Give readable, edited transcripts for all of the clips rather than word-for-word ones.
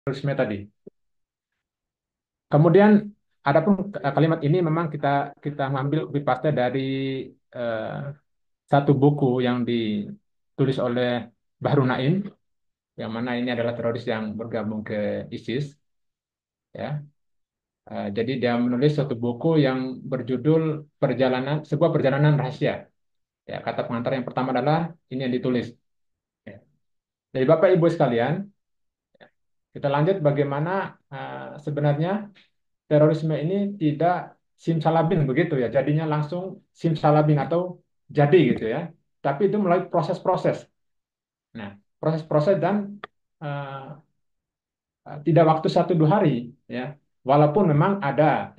terorisme tadi. Kemudian adapun kalimat ini memang kita kita ngambil copy paste dari eh, satu buku yang ditulis oleh Bahru Naim, yang mana ini adalah teroris yang bergabung ke ISIS, ya. Jadi dia menulis satu buku yang berjudul sebuah perjalanan rahasia. Ya, kata pengantar yang pertama adalah ini yang ditulis. Ya. Jadi Bapak Ibu sekalian, kita lanjut bagaimana sebenarnya terorisme ini tidak simsalabim begitu ya. Jadinya langsung simsalabim atau jadi gitu ya. Tapi itu melalui proses-proses. Nah, proses-proses dan eh, tidak waktu 1 2 hari ya. Walaupun memang ada,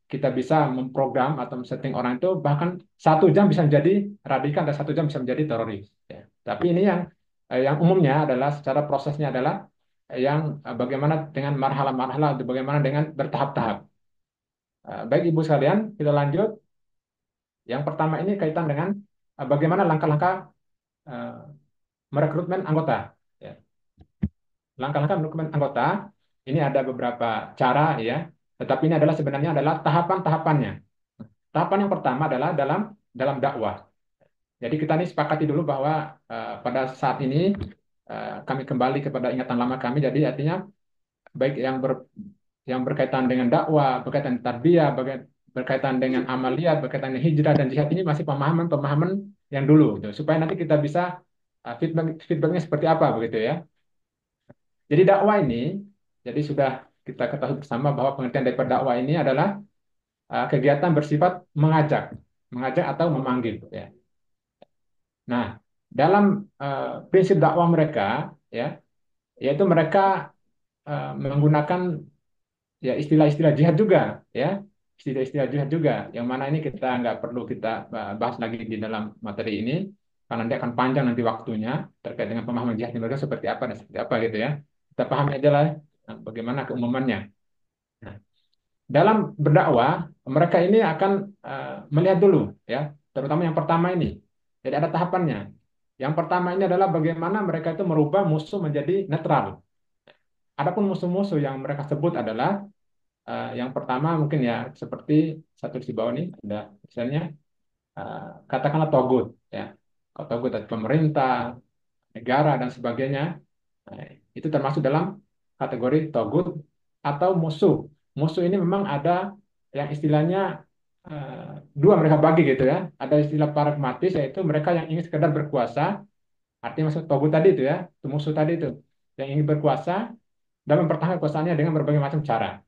kita bisa memprogram atau setting orang itu bahkan 1 jam bisa menjadi radikal dan 1 jam bisa menjadi teroris. Ya. Tapi ini yang umumnya adalah secara prosesnya adalah yang bagaimana dengan marhalah-marhalah, atau bagaimana dengan bertahap-tahap. Baik Ibu sekalian, kita lanjut. Yang pertama ini kaitan dengan bagaimana langkah-langkah eh, merekrutmen anggota. Ya. Langkah-langkah merekrutmen anggota ini ada beberapa cara ya, tetapi ini adalah sebenarnya adalah tahapan-tahapannya. Tahapan yang pertama adalah dalam dalam dakwah. Jadi kita ini sepakati dulu bahwa pada saat ini kami kembali kepada ingatan lama kami. Jadi artinya baik yang berkaitan dengan dakwah, berkaitan tarbiyah, berkaitan dengan amaliyat, berkaitan dengan hijrah dan jihad ini masih pemahaman-pemahaman yang dulu, gitu. Supaya nanti kita bisa feedbacknya seperti apa begitu ya. Jadi dakwah ini, jadi sudah kita ketahui bersama bahwa pengertian dari dakwah ini adalah kegiatan bersifat mengajak, mengajak atau memanggil. Ya. Nah, dalam prinsip dakwah mereka, ya, yaitu mereka menggunakan ya istilah-istilah jihad juga, ya, istilah-istilah jihad juga, yang mana ini kita nggak perlu kita bahas lagi di dalam materi ini, karena dia akan panjang nanti waktunya terkait dengan pemahaman jihad mereka seperti apa dan seperti apa gitu ya. Kita pahami aja lah bagaimana keumumannya. Nah, dalam berdakwah mereka ini akan melihat dulu ya, terutama yang pertama ini. Jadi ada tahapannya. Yang pertama ini adalah bagaimana mereka itu merubah musuh menjadi netral. Adapun musuh-musuh yang mereka sebut adalah yang pertama mungkin ya seperti satu di bawah ini ada misalnya katakanlah togut ya. Kalau togut ada pemerintah, negara dan sebagainya. Nah, itu termasuk dalam kategori togut atau musuh. Musuh ini memang ada yang istilahnya dua mereka bagi gitu ya. Ada istilah pragmatis yaitu mereka yang ingin sekedar berkuasa, artinya masuk togut tadi itu ya, itu musuh tadi itu yang ingin berkuasa dan mempertahankan kekuasaannya dengan berbagai macam cara.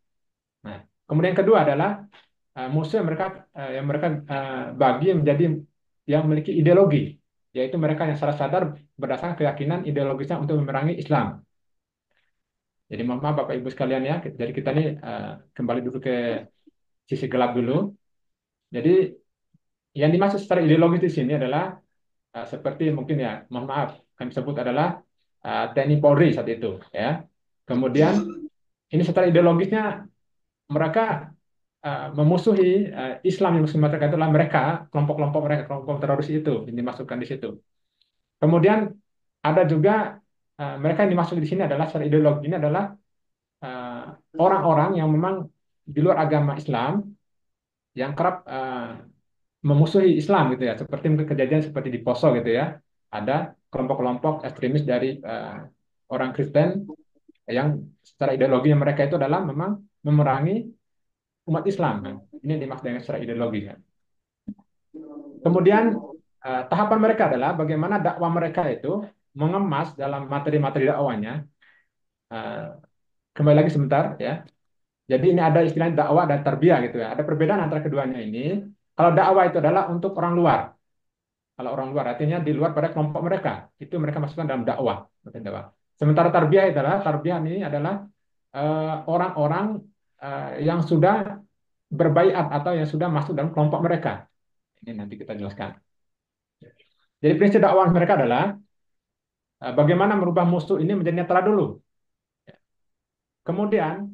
Nah, kemudian kedua adalah musuh yang mereka bagi menjadi yang memiliki ideologi, yaitu mereka yang secara sadar berdasarkan keyakinan ideologisnya untuk memerangi Islam. Jadi mohon maaf Bapak Ibu sekalian ya, jadi kita ini kembali dulu ke sisi gelap dulu. Jadi yang dimaksud secara ideologis di sini adalah seperti mungkin ya, mohon maaf, kami sebut adalah TNI Polri saat itu ya. Kemudian ini secara ideologisnya mereka memusuhi Islam yang mereka itulah mereka kelompok-kelompok mereka kelompok teroris itu yang dimasukkan di situ. Kemudian ada juga mereka yang dimasuk di sini adalah secara ideologi ini adalah eh, orang-orang yang memang di luar agama Islam yang kerap memusuhi Islam gitu ya, seperti mungkin kejadian seperti di Poso gitu ya, ada kelompok-kelompok ekstremis dari orang Kristen yang secara ideologinya mereka itu adalah memang memerangi umat Islam kan. Ini yang dimaksud dengan secara ideologi kan. Kemudian tahapan mereka adalah bagaimana dakwah mereka itu mengemas dalam materi-materi dakwahnya. Eh, Kembali lagi sebentar ya. Jadi ini ada istilah dakwah dan tarbiyah gitu ya. Ada perbedaan antara keduanya ini. Kalau dakwah itu adalah untuk orang luar. Kalau orang luar artinya di luar pada kelompok mereka. Itu mereka masukkan dalam dakwah. Sementara tarbiyah adalah tarbiyah ini adalah orang-orang yang sudah berbaiat atau yang sudah masuk dalam kelompok mereka. Ini nanti kita jelaskan. Jadi prinsip dakwah mereka adalah bagaimana merubah musuh ini menjadi netral dulu. Kemudian,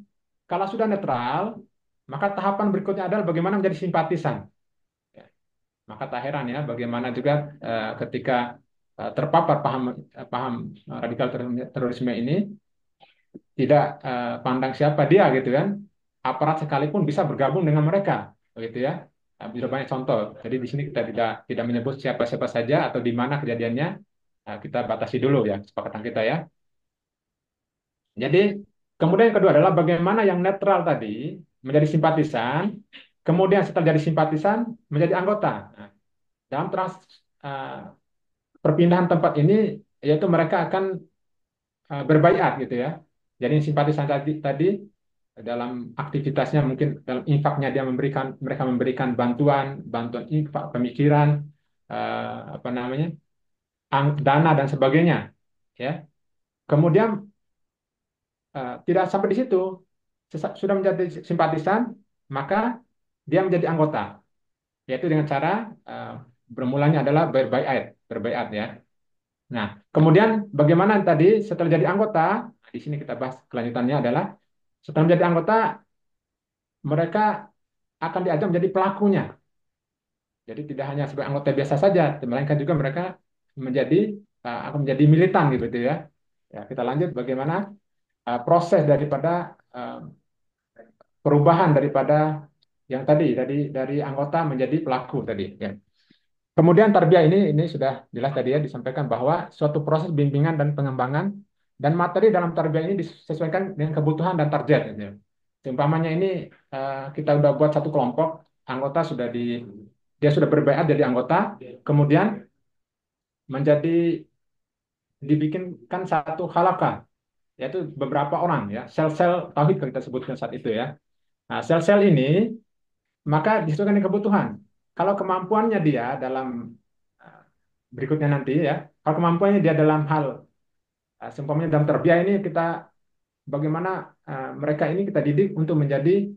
kalau sudah netral, maka tahapan berikutnya adalah bagaimana menjadi simpatisan. Ya, maka tak heran ya, bagaimana juga ketika terpapar paham radikal terorisme ini, tidak pandang siapa dia gitu kan. Aparat sekalipun bisa bergabung dengan mereka, begitu ya. Nah, bisa banyak contoh. Jadi di sini kita tidak menyebut siapa-siapa saja atau di mana kejadiannya. Nah, kita batasi dulu ya kesepakatan kita ya. Jadi kemudian yang kedua adalah bagaimana yang netral tadi menjadi simpatisan, kemudian setelah jadi simpatisan menjadi anggota. Nah, dalam eh, perpindahan tempat ini yaitu mereka akan berbaiat gitu ya. Jadi simpatisan tadi dalam aktivitasnya mungkin dalam infaknya dia memberikan mereka memberikan bantuan bantuan infak pemikiran apa namanya dana dan sebagainya ya. Kemudian tidak sampai di situ. Sudah menjadi simpatisan maka dia menjadi anggota yaitu dengan cara eh, bermulanya adalah berbaiat ya. Nah, kemudian bagaimana tadi setelah jadi anggota, di sini kita bahas kelanjutannya adalah setelah menjadi anggota, mereka akan diajak menjadi pelakunya. Jadi tidak hanya sebagai anggota biasa saja, melainkan juga mereka menjadi akan menjadi militan gitu ya. Ya, kita lanjut bagaimana proses daripada perubahan daripada yang tadi dari anggota menjadi pelaku tadi ya. Kemudian tarbiyah ini sudah jelas tadi ya disampaikan bahwa suatu proses bimbingan dan pengembangan dan materi dalam tarbiyah ini disesuaikan dengan kebutuhan dan target gitu ya. Seumpamanya ini kita udah buat satu kelompok, anggota dia sudah berbaiat jadi anggota, kemudian menjadi dibikinkan satu halakah, yaitu beberapa orang ya, sel-sel tauhid kalau kita sebutkan saat itu ya. Nah, sel-sel ini maka disesuaikan dengan kebutuhan. Kalau kemampuannya dia dalam uh, berikutnya nanti ya, kalau kemampuannya dia dalam hal seumpamanya dalam terbiah ini kita bagaimana mereka ini kita didik untuk menjadi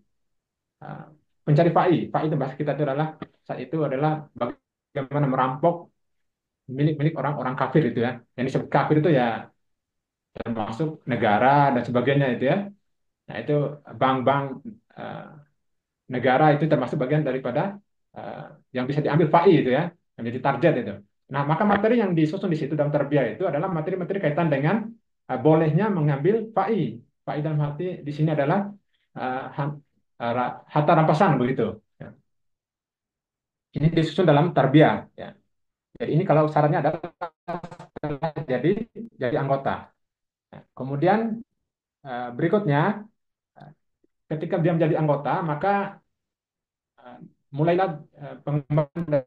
uh, pencari fai. Fai itu bahasa kita itu adalah saat itu adalah bagaimana merampok milik-milik orang-orang kafir itu ya. Yang disebut kafir itu ya termasuk negara dan sebagainya itu ya. Nah, itu bank-bank uh, negara itu termasuk bagian daripada uh, yang bisa diambil fai itu ya, yang jadi target itu. Nah, maka materi yang disusun di situ dalam tarbiyah itu adalah materi-materi kaitan dengan bolehnya mengambil fai. Fai dalam arti di sini adalah uh, han- harta rampasan begitu. Ya. Ini disusun dalam tarbiyah. Ya. Jadi ini kalau syaratnya adalah jadi jadi anggota. Nah, kemudian berikutnya ketika dia menjadi anggota maka uh, mulailah pengembangan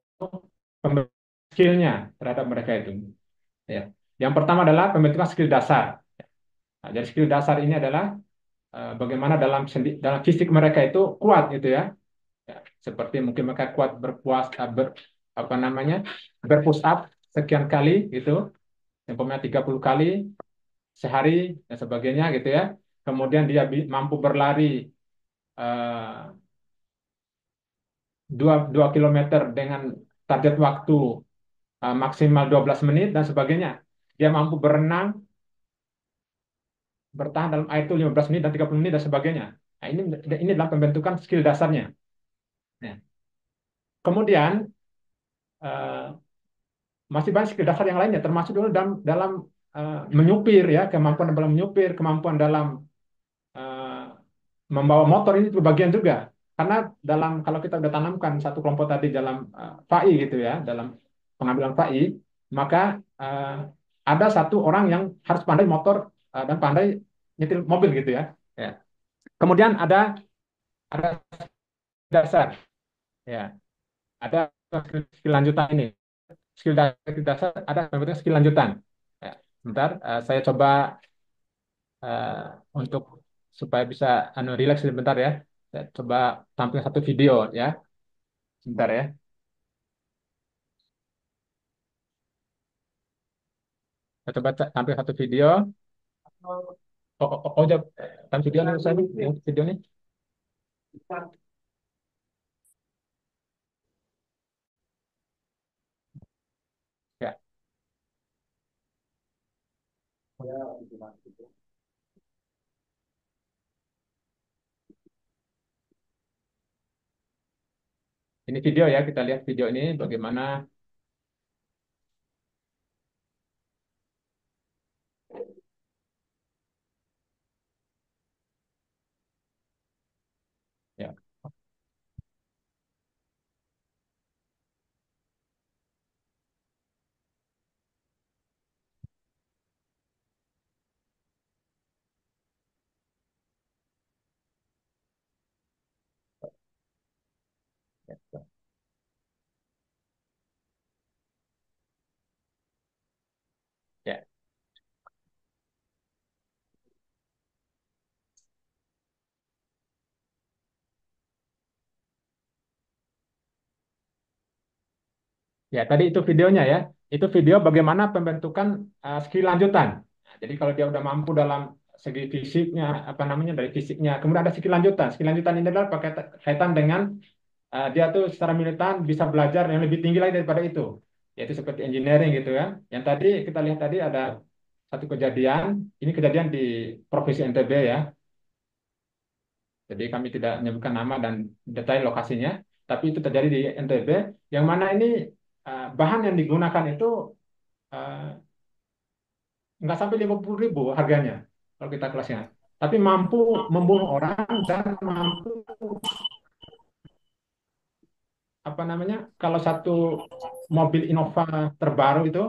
skillnya terhadap mereka itu. Ya. Yang pertama adalah pembentukan skill dasar. Nah, jadi skill dasar ini adalah bagaimana dalam fisik mereka itu kuat gitu ya. Ya, seperti mungkin mereka kuat apa namanya berpush up sekian kali gitu, yang umpamanya 30 kali sehari dan sebagainya gitu ya. Kemudian dia mampu berlari eh, 2 kilometer dengan target waktu maksimal 12 menit dan sebagainya. Dia mampu berenang, bertahan dalam air itu 15 menit dan 30 menit dan sebagainya. Nah, ini adalah pembentukan skill dasarnya. Nah, kemudian eh, masih banyak skill dasar yang lainnya, termasuk dulu dalam menyupir ya, kemampuan dalam menyupir, kemampuan dalam eh, membawa motor ini bagian juga. Karena kalau kita udah tanamkan satu kelompok tadi dalam FAI gitu ya, dalam pengambilan FAI, maka ada satu orang yang harus pandai motor dan pandai nyetir mobil gitu ya. Ya. Kemudian ada dasar ya, ada skill lanjutan ini. Skill dasar ada bentuknya skill lanjutan. Ya, sebentar saya coba eh, untuk supaya bisa rileks sebentar ya. Saya coba tampil satu video ya. Sebentar ya. Saya coba tampil satu video. Jawab. Tampil video nih saya nih, video nih. Ya, ini video ya, kita lihat video ini bagaimana. Ya. Ya. Ya, tadi itu videonya ya. Itu video bagaimana pembentukan skill lanjutan. Nah, jadi kalau dia udah mampu dalam segi fisiknya, apa namanya dari fisiknya, kemudian ada skill lanjutan. Skill lanjutan ini adalah pakai kaitan dengan dia tuh secara militan bisa belajar yang lebih tinggi lagi daripada itu, yaitu seperti engineering gitu ya. Yang tadi kita lihat tadi ada satu kejadian, ini kejadian di Provinsi NTB ya. Jadi kami tidak menyebutkan nama dan detail lokasinya, tapi itu terjadi di NTB, yang mana ini bahan yang digunakan itu eh, nggak sampai 50.000 harganya kalau kita kelasnya. Tapi mampu membunuh orang dan mampu apa namanya kalau satu mobil Innova terbaru itu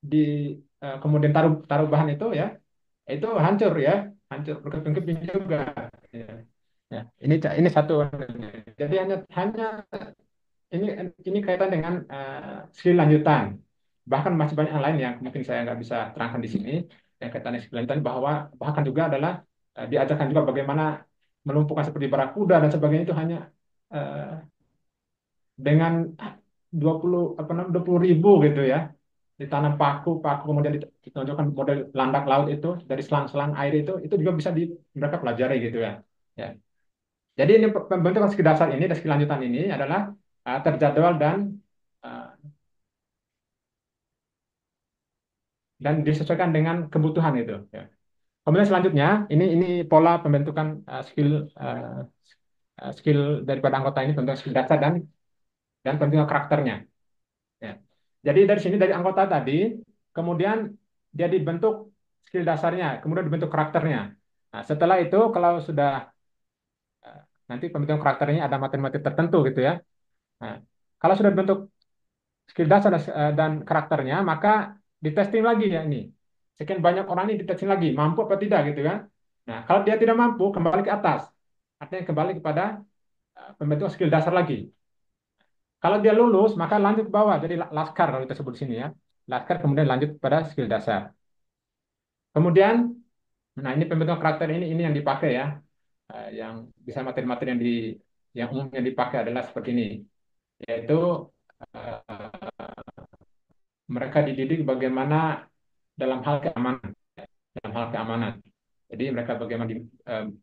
di kemudian taruh taruh bahan itu hancur ya, hancur berkeping-keping juga. Ya. Ya. Ini satu. Jadi hanya hanya ini ini kaitan dengan skill lanjutan. Bahkan masih banyak yang lain yang mungkin saya nggak bisa terangkan di sini yang kaitannya skill lanjutan, bahwa bahkan juga adalah diajarkan juga bagaimana melumpuhkan seperti barakuda dan sebagainya, itu hanya eh, dengan 20 apa namanya 20.000 gitu ya, ditanam paku kemudian ditonjolkan model landak laut itu dari selang-selang air itu juga bisa mereka pelajari gitu ya. Ya. Jadi ini pembentukan skill dasar ini dan skill lanjutan ini adalah terjadwal uh, dan disesuaikan dengan kebutuhan itu. Ya. Kemudian selanjutnya ini pola pembentukan skill daripada anggota ini, pembentukan skill dasar dan pembentukan karakternya. Ya. Jadi dari sini dari anggota tadi, kemudian dia dibentuk skill dasarnya, kemudian dibentuk karakternya. Nah, setelah itu kalau sudah eh, nanti pembentukan karakternya ada materi-materi tertentu gitu ya. Nah, kalau sudah dibentuk skill dasar dan karakternya, maka ditesting lagi ya ini. Sekian banyak orang ini ditesting lagi, mampu apa tidak gitu kan. Nah, kalau dia tidak mampu, kembali ke atas. Artinya kembali kepada pembentukan skill dasar lagi. Kalau dia lulus, maka lanjut ke bawah. Jadi laskar kalau kita sebut di sini ya. Laskar kemudian lanjut pada skill dasar. Kemudian, nah ini pembentukan karakter ini yang dipakai ya. Yang bisa materi-materi yang umumnya dipakai adalah seperti ini, yaitu mereka dididik bagaimana dalam hal keamanan, dalam hal keamanan. Jadi mereka bagaimana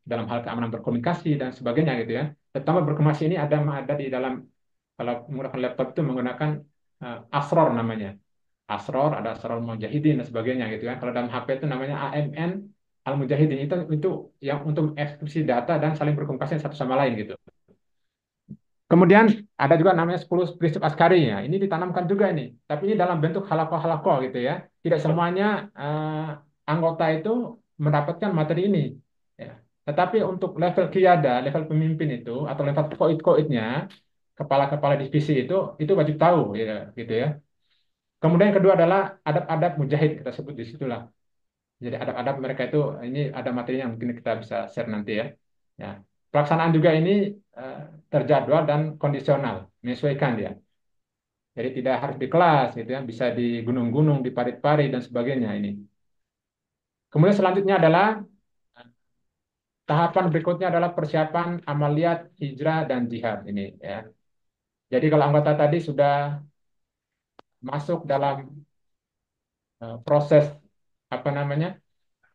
dalam hal keamanan berkomunikasi dan sebagainya gitu ya. Terutama berkomunikasi ini ada di dalam, kalau menggunakan laptop itu menggunakan Asror namanya. Asror, ada Asror Mujahidin dan sebagainya gitu kan. Kalau dalam HP itu namanya AMN Al Mujahidin, itu yang untuk ekskripsi data dan saling berkomunikasi satu sama lain gitu. Kemudian ada juga namanya 10 prinsip Askari ya. Ini ditanamkan juga ini. Tapi ini dalam bentuk halako-halako gitu ya. Tidak semuanya anggota itu mendapatkan materi ini. Ya. Tetapi untuk level kiada, level pemimpin itu atau level koit-koitnya, kepala-kepala divisi itu wajib tahu ya, gitu ya. Kemudian yang kedua adalah adab-adab mujahid, kita sebut di situlah. Jadi adab-adab mereka itu, ini ada materinya yang mungkin kita bisa share nanti ya. Ya. Pelaksanaan juga ini eh, terjadwal dan kondisional, menyesuaikan dia. Jadi tidak harus di kelas gitu ya, bisa di gunung-gunung, di parit-parit dan sebagainya ini. Kemudian selanjutnya adalah tahapan berikutnya adalah persiapan amaliyat hijrah dan jihad ini ya. Jadi kalau anggota tadi sudah masuk dalam proses apa namanya,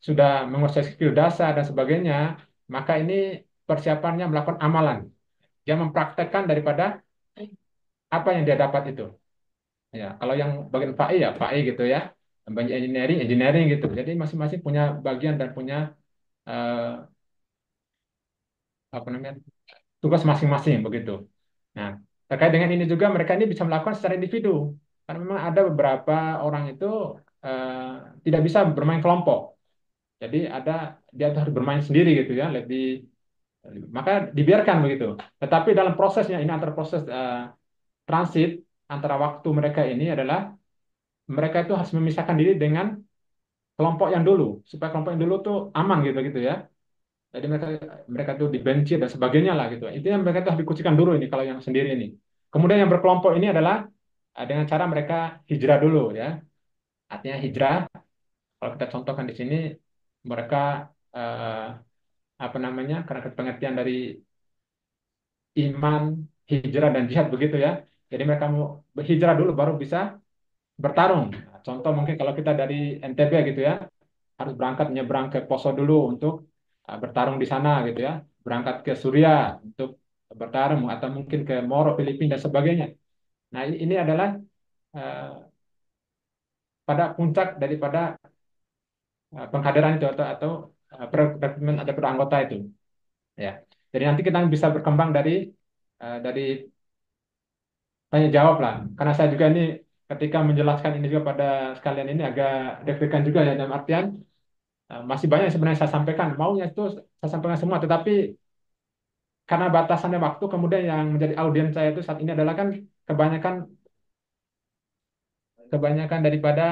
sudah menguasai skill dasar dan sebagainya, maka ini persiapannya melakukan amalan. Dia mempraktekkan daripada apa yang dia dapat itu. Ya, kalau yang bagian FAI ya FAI gitu ya, bagian engineering engineering gitu. Jadi masing-masing punya bagian dan punya eh, apa namanya tugas masing-masing begitu. Nah, terkait dengan ini juga mereka ini bisa melakukan secara individu. Karena memang ada beberapa orang itu tidak bisa bermain kelompok. Jadi dia harus bermain sendiri gitu ya, lebih Maka dibiarkan begitu. Tetapi dalam prosesnya ini antara proses transit antara waktu mereka ini adalah mereka itu harus memisahkan diri dengan kelompok yang dulu supaya kelompok yang dulu tuh aman gitu gitu ya. Jadi mereka mereka tuh dibenci dan sebagainya lah gitu. Intinya mereka tuh harus dikucikan dulu ini kalau yang sendiri ini. Kemudian yang berkelompok ini adalah dengan cara mereka hijrah dulu ya. Artinya hijrah kalau kita contohkan di sini mereka eh, apa namanya karena pengertian dari iman, hijrah dan jihad begitu ya. Jadi mereka mau hijrah dulu baru bisa bertarung. Nah, contoh mungkin kalau kita dari NTB gitu ya, harus berangkat menyeberang ke Poso dulu untuk bertarung di sana gitu ya. Berangkat ke Suria untuk bertarung atau mungkin ke Moro, Filipina dan sebagainya. Nah, ini adalah uh, pada puncak daripada pengkaderan itu atau perekrutmen ada per anggota itu ya. Jadi nanti kita bisa berkembang dari tanya jawab lah. Karena saya juga ini ketika menjelaskan ini juga pada sekalian ini agak deg-degan juga ya dalam artian masih banyak yang sebenarnya saya sampaikan. Maunya itu saya sampaikan semua, tetapi karena batasannya waktu, kemudian yang menjadi audiens saya itu saat ini adalah kan kebanyakan kebanyakan daripada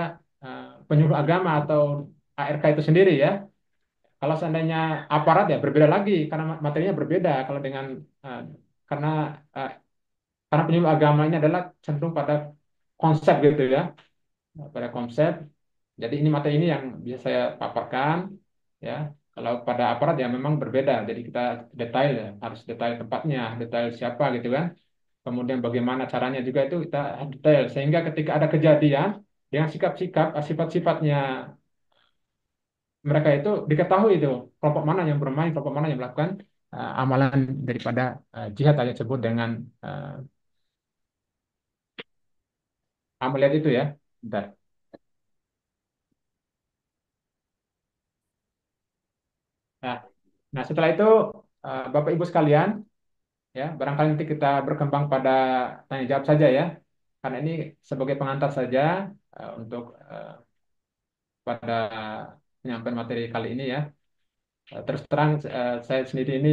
penyuluh agama atau ARK itu sendiri ya. Kalau seandainya aparat ya berbeda lagi karena materinya berbeda kalau dengan eh, karena eh, karena penyuluh agama ini adalah cenderung pada konsep gitu ya, pada konsep. Jadi ini materi ini yang bisa saya paparkan ya. Kalau pada aparat ya memang berbeda. Jadi kita detail ya, harus detail tempatnya, detail siapa gitu kan. Kemudian bagaimana caranya juga itu kita detail sehingga ketika ada kejadian dengan sikap-sikap, sifat-sifatnya mereka itu diketahui itu kelompok mana yang bermain, kelompok mana yang melakukan amalan daripada jihad tadi sebut dengan uh, amaliyat itu ya. Bentar. Nah, nah setelah itu Bapak Ibu sekalian ya barangkali nanti kita berkembang pada tanya jawab saja ya karena ini sebagai pengantar saja untuk pada penyampaian materi kali ini ya. Terus terang saya sendiri ini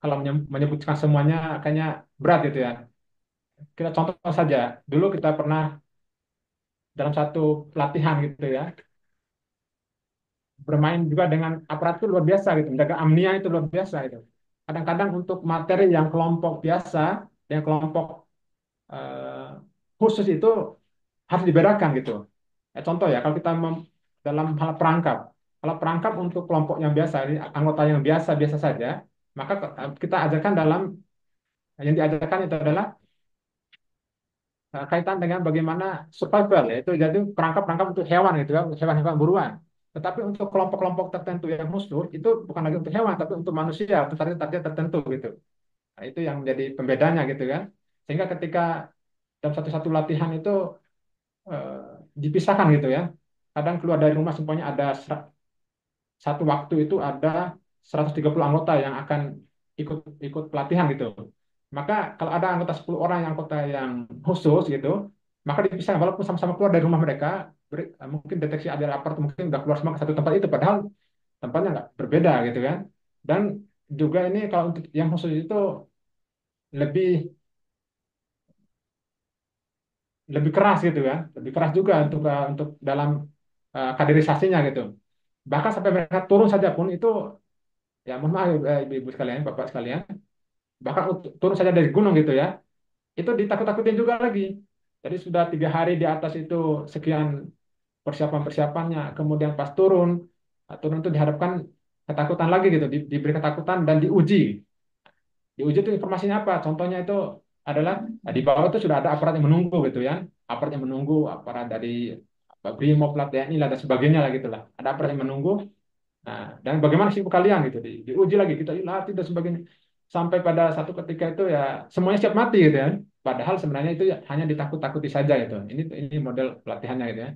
kalau menyebutkan semuanya kayaknya berat gitu ya. Kita contoh saja, dulu kita pernah dalam satu pelatihan gitu ya, bermain juga dengan aparat itu luar biasa gitu, menjaga amnia itu luar biasa itu. Kadang-kadang untuk materi yang kelompok biasa, yang kelompok eh, khusus itu harus dibedakan gitu. Contoh ya, kalau kita dalam hal perangkap, kalau perangkap untuk kelompok yang biasa, ini anggota yang biasa-biasa saja, maka kita ajarkan dalam yang diajarkan itu adalah kaitan dengan bagaimana survival ya itu jadi perangkap-perangkap untuk hewan gitu ya hewan-hewan buruan tetapi untuk kelompok-kelompok tertentu yang khusus itu bukan lagi untuk hewan tapi untuk manusia untuk target-target tertentu gitu nah, itu yang menjadi pembedanya gitu kan sehingga ketika dalam satu-satu latihan itu eh, dipisahkan gitu ya kadang keluar dari rumah semuanya ada satu waktu itu ada 130 anggota yang akan ikut ikut pelatihan gitu. Maka kalau ada anggota 10 orang yang anggota yang khusus gitu, maka dipisah walaupun sama-sama keluar dari rumah mereka, mungkin deteksi ada lapor mungkin udah keluar semua ke satu tempat itu padahal tempatnya nggak berbeda gitu kan. Dan juga ini kalau untuk yang khusus itu lebih lebih keras gitu kan, lebih keras juga untuk dalam kaderisasinya gitu. Bahkan sampai mereka turun saja pun itu ya mohon maaf ibu-ibu sekalian, bapak sekalian, bahkan turun saja dari gunung gitu ya, itu ditakut-takutin juga lagi. Jadi sudah 3 hari di atas itu sekian persiapan-persiapannya, kemudian pas turun, turun itu diharapkan ketakutan lagi gitu, diberi ketakutan dan diuji. Diuji itu informasinya apa? Contohnya itu adalah di bawah itu sudah ada aparat yang menunggu gitu ya, aparat yang menunggu, aparat dari apa, Brimob, lah, TNI lah dan sebagainya lah gitu lah. Ada aparat yang menunggu. Nah, dan bagaimana sih kalian gitu diuji lagi kita latih dan sebagainya sampai pada satu ketika itu ya semuanya siap mati gitu ya. Padahal sebenarnya itu ya hanya ditakut-takuti saja itu. Ini model pelatihannya gitu ya.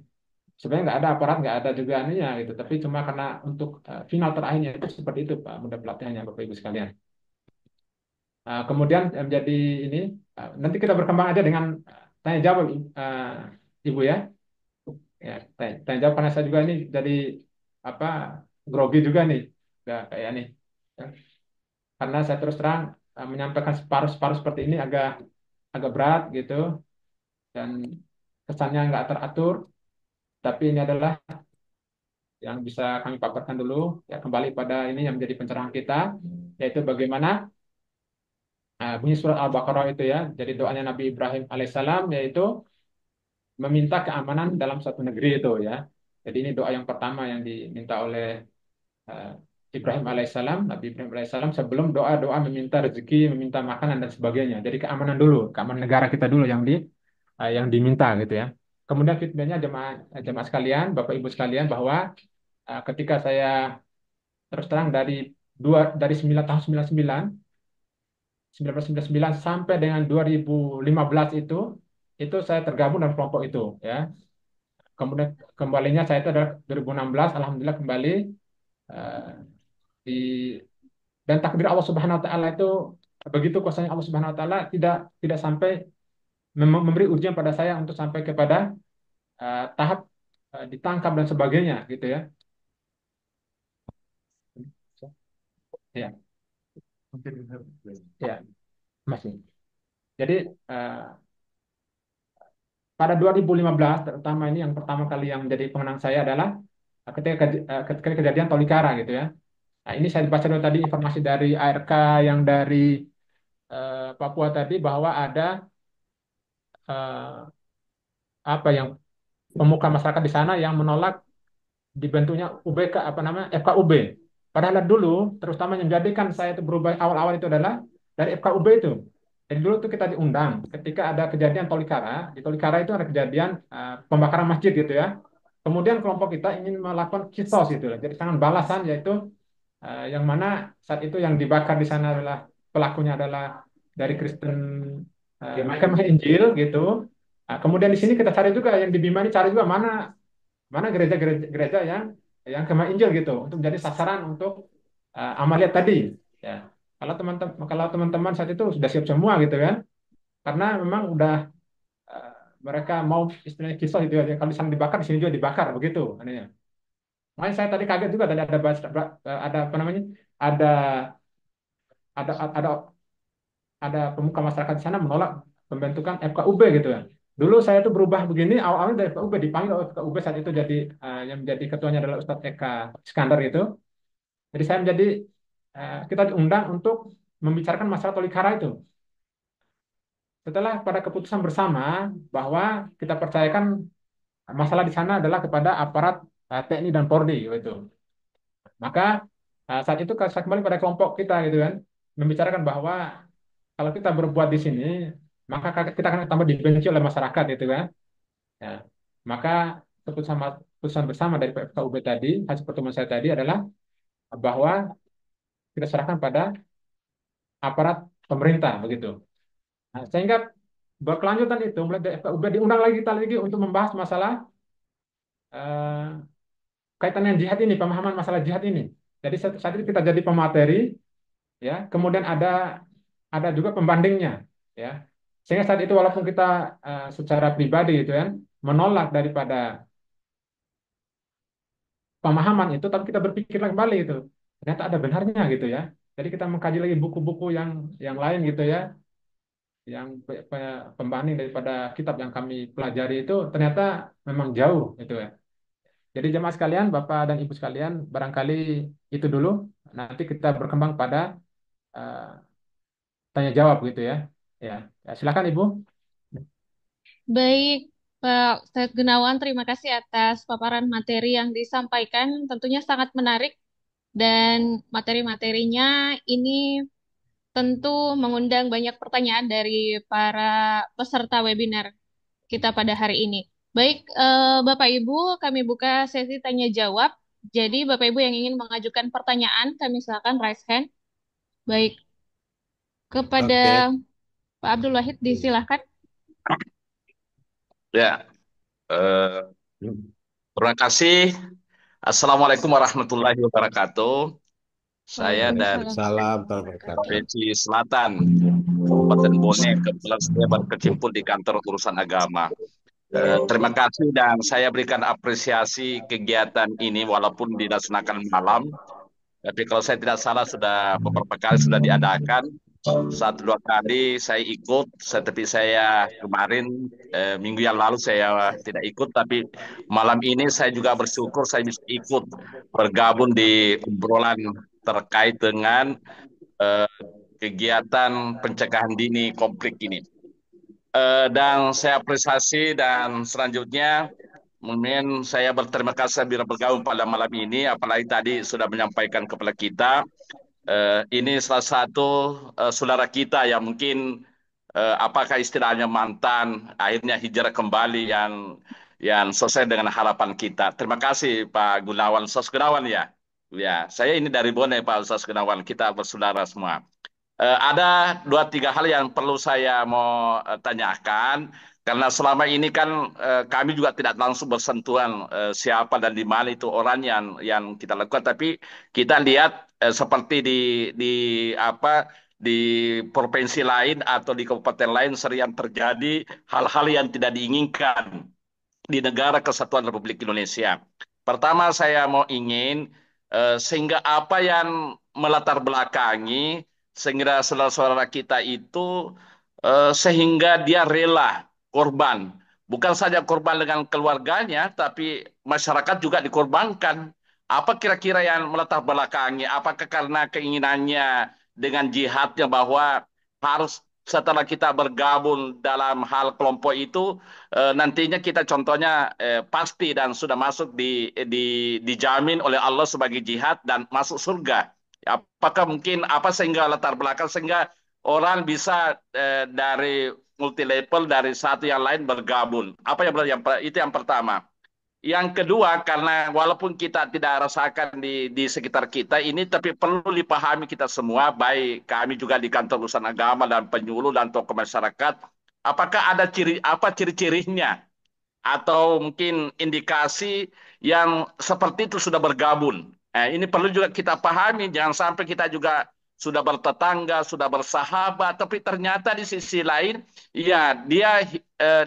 Sebenarnya nggak ada aparat, nggak ada juga aninya gitu. Tapi cuma karena untuk final terakhirnya itu seperti itu Pak model pelatihannya Bapak Ibu sekalian. Kemudian menjadi ini nanti kita berkembang aja dengan tanya jawab Ibu ya. Ya, tanya jawab karena saya juga ini jadi apa grogi juga nih. Udah kayak nih. Ya. karena saya terus terang menyampaikan separuh-separuh seperti ini agak agak berat gitu dan kesannya nggak teratur. Tapi ini adalah yang bisa kami paparkan dulu ya, kembali pada ini yang menjadi pencerahan kita, yaitu bagaimana bunyi surat Al-Baqarah itu ya. Jadi doanya Nabi Ibrahim alaihissalam yaitu meminta keamanan dalam suatu negeri itu ya. Jadi ini doa yang pertama yang diminta oleh eh, Ibrahim alaihissalam, Nabi Ibrahim alaihissalam sebelum doa-doa meminta rezeki, meminta makanan dan sebagainya. Jadi keamanan dulu, keamanan negara kita dulu yang diminta gitu ya. Kemudian feedbacknya jemaah jemaah sekalian, Bapak Ibu sekalian bahwa ketika saya terus terang dari 1999 1999 sampai dengan 2015 itu saya tergabung dalam kelompok itu ya. Kemudian kembalinya saya itu adalah 2016, alhamdulillah kembali eh, di dan takdir Allah Subhanahu wa taala itu begitu kuasanya Allah Subhanahu wa taala tidak tidak sampai memberi ujian pada saya untuk sampai kepada tahap ditangkap dan sebagainya gitu ya. Ya, ya, masih. Jadi eh, pada 2015 terutama ini yang pertama kali yang menjadi pemenang saya adalah ketika kejadian Tolikara gitu ya. Nah, ini saya baca dulu tadi informasi dari ARK yang dari Papua tadi bahwa ada eh, apa yang pemuka masyarakat di sana yang menolak dibentuknya UBK apa namanya FKUB. Padahal dulu terutama yang menjadikan saya itu berubah awal-awal itu adalah dari FKUB itu. Jadi dulu tuh kita diundang ketika ada kejadian Tolikara. Di Tolikara itu ada kejadian pembakaran masjid gitu ya. Kemudian kelompok kita ingin melakukan kisos gitu. Jadi serangan balasan yaitu yang mana saat itu yang dibakar di sana adalah pelakunya adalah dari Kristen Kemah Injil gitu. Nah, kemudian di sini kita cari juga yang di Bima ini cari juga mana mana gereja yang Kemah Injil gitu untuk menjadi sasaran untuk amaliyat tadi. Ya, kalau teman-teman saat itu sudah siap semua gitu kan, karena memang udah eh, mereka mau istilahnya kisah gitu ya. Kalau di sana dibakar, di sini juga dibakar begitu. Anehnya. Makanya saya tadi kaget juga tadi ada apa namanya ada ada ada pemuka masyarakat di sana menolak pembentukan FKUB gitu ya. Dulu saya tuh berubah begini, awalnya dari FKUB dipanggil oleh FKUB saat itu jadi yang menjadi ketuanya adalah Ustadz Eka Iskandar itu. Jadi saya menjadi kita diundang untuk membicarakan masalah Tolikara itu. Setelah pada keputusan bersama bahwa kita percayakan masalah di sana adalah kepada aparat TNI dan Polri gitu. Maka saat itu saya kembali pada kelompok kita gitu kan, membicarakan bahwa kalau kita berbuat di sini, maka kita akan tambah dibenci oleh masyarakat gitu kan. Ya. Maka keputusan bersama dari PFKUB tadi, hasil pertemuan saya tadi adalah bahwa kita serahkan pada aparat pemerintah begitu. Nah, sehingga berkelanjutan itu mulai dari FKUB diundang lagi kita lagi untuk membahas masalah eh, kaitan dengan jihad ini, pemahaman masalah jihad ini. Jadi saat itu kita jadi pemateri, ya. Kemudian ada juga pembandingnya, ya. Sehingga saat itu walaupun kita secara pribadi itu kan menolak daripada pemahaman itu, tapi kita berpikir kembali itu ternyata ada benarnya gitu ya. Jadi kita mengkaji lagi buku-buku yang lain gitu ya, yang pembanding daripada kitab yang kami pelajari itu ternyata memang jauh gitu ya. Jadi jemaah sekalian, Bapak dan Ibu sekalian, barangkali itu dulu. Nanti kita berkembang pada eh, tanya jawab gitu ya. Ya, ya silakan Ibu. Baik, Pak Ustadz Gunawan, terima kasih atas paparan materi yang disampaikan. Tentunya sangat menarik dan materi-materinya ini tentu mengundang banyak pertanyaan dari para peserta webinar kita pada hari ini. Baik, Bapak Ibu, kami buka sesi tanya jawab. Jadi, Bapak Ibu yang ingin mengajukan pertanyaan, kami silakan raise hand. Baik, kepada Oke, Pak Abdul Wahid disilahkan. ya. Terima kasih. Assalamualaikum warahmatullahi wabarakatuh. Saya dari Waalaikumsalam. Salam wabarakatuh. Sulawesi Selatan, Kabupaten Bone. Kebetulan saya berkecimpung di kantor urusan agama. Terima kasih dan saya berikan apresiasi kegiatan ini walaupun dilaksanakan malam. Tapi kalau saya tidak salah sudah beberapa kali sudah diadakan. Satu dua kali saya ikut, tapi saya kemarin minggu yang lalu saya tidak ikut. Tapi malam ini saya juga bersyukur saya bisa ikut bergabung di obrolan terkait dengan eh, kegiatan pencegahan dini konflik ini. Dan saya apresiasi dan selanjutnya mungkin saya berterima kasih bila bergabung pada malam ini, apalagi tadi sudah menyampaikan kepada kita. Ini salah satu saudara kita yang mungkin apakah istilahnya mantan, akhirnya hijrah kembali yang sesuai dengan harapan kita. Terima kasih Pak Gunawan, Sos Gunawan ya. Ya, saya ini dari Bone Pak Sos Gunawan, kita bersaudara semua. Ada dua tiga hal yang perlu saya mau tanyakan karena selama ini kan kami juga tidak langsung bersentuhan siapa dan di mana itu orang yang kita lakukan, tapi kita lihat seperti di apa di provinsi lain atau di kabupaten lain sering terjadi hal-hal yang tidak diinginkan di negara kesatuan Republik Indonesia. Pertama saya mau ingin sehingga apa yang melatar belakangi sehingga saudara-saudara kita itu sehingga dia rela korban. Bukan saja korban dengan keluarganya, tapi masyarakat juga dikorbankan. Apa kira-kira yang melatar belakangi? Apakah karena keinginannya dengan jihadnya bahwa harus setelah kita bergabung dalam hal kelompok itu nantinya kita contohnya pasti dan sudah masuk dijamin oleh Allah sebagai jihad dan masuk surga. Apakah mungkin apa sehingga latar belakang sehingga orang bisa dari multi level dari satu yang lain bergabung. Apa yang itu yang pertama. Yang kedua, karena walaupun kita tidak rasakan di sekitar kita ini, tapi perlu dipahami kita semua, baik kami juga di kantor urusan agama dan penyuluh dan tokoh masyarakat, apakah ada apa ciri-cirinya atau mungkin indikasi yang seperti itu sudah bergabung. Ini perlu juga kita pahami, jangan sampai kita juga sudah bertetangga, sudah bersahabat, tapi ternyata di sisi lain, ya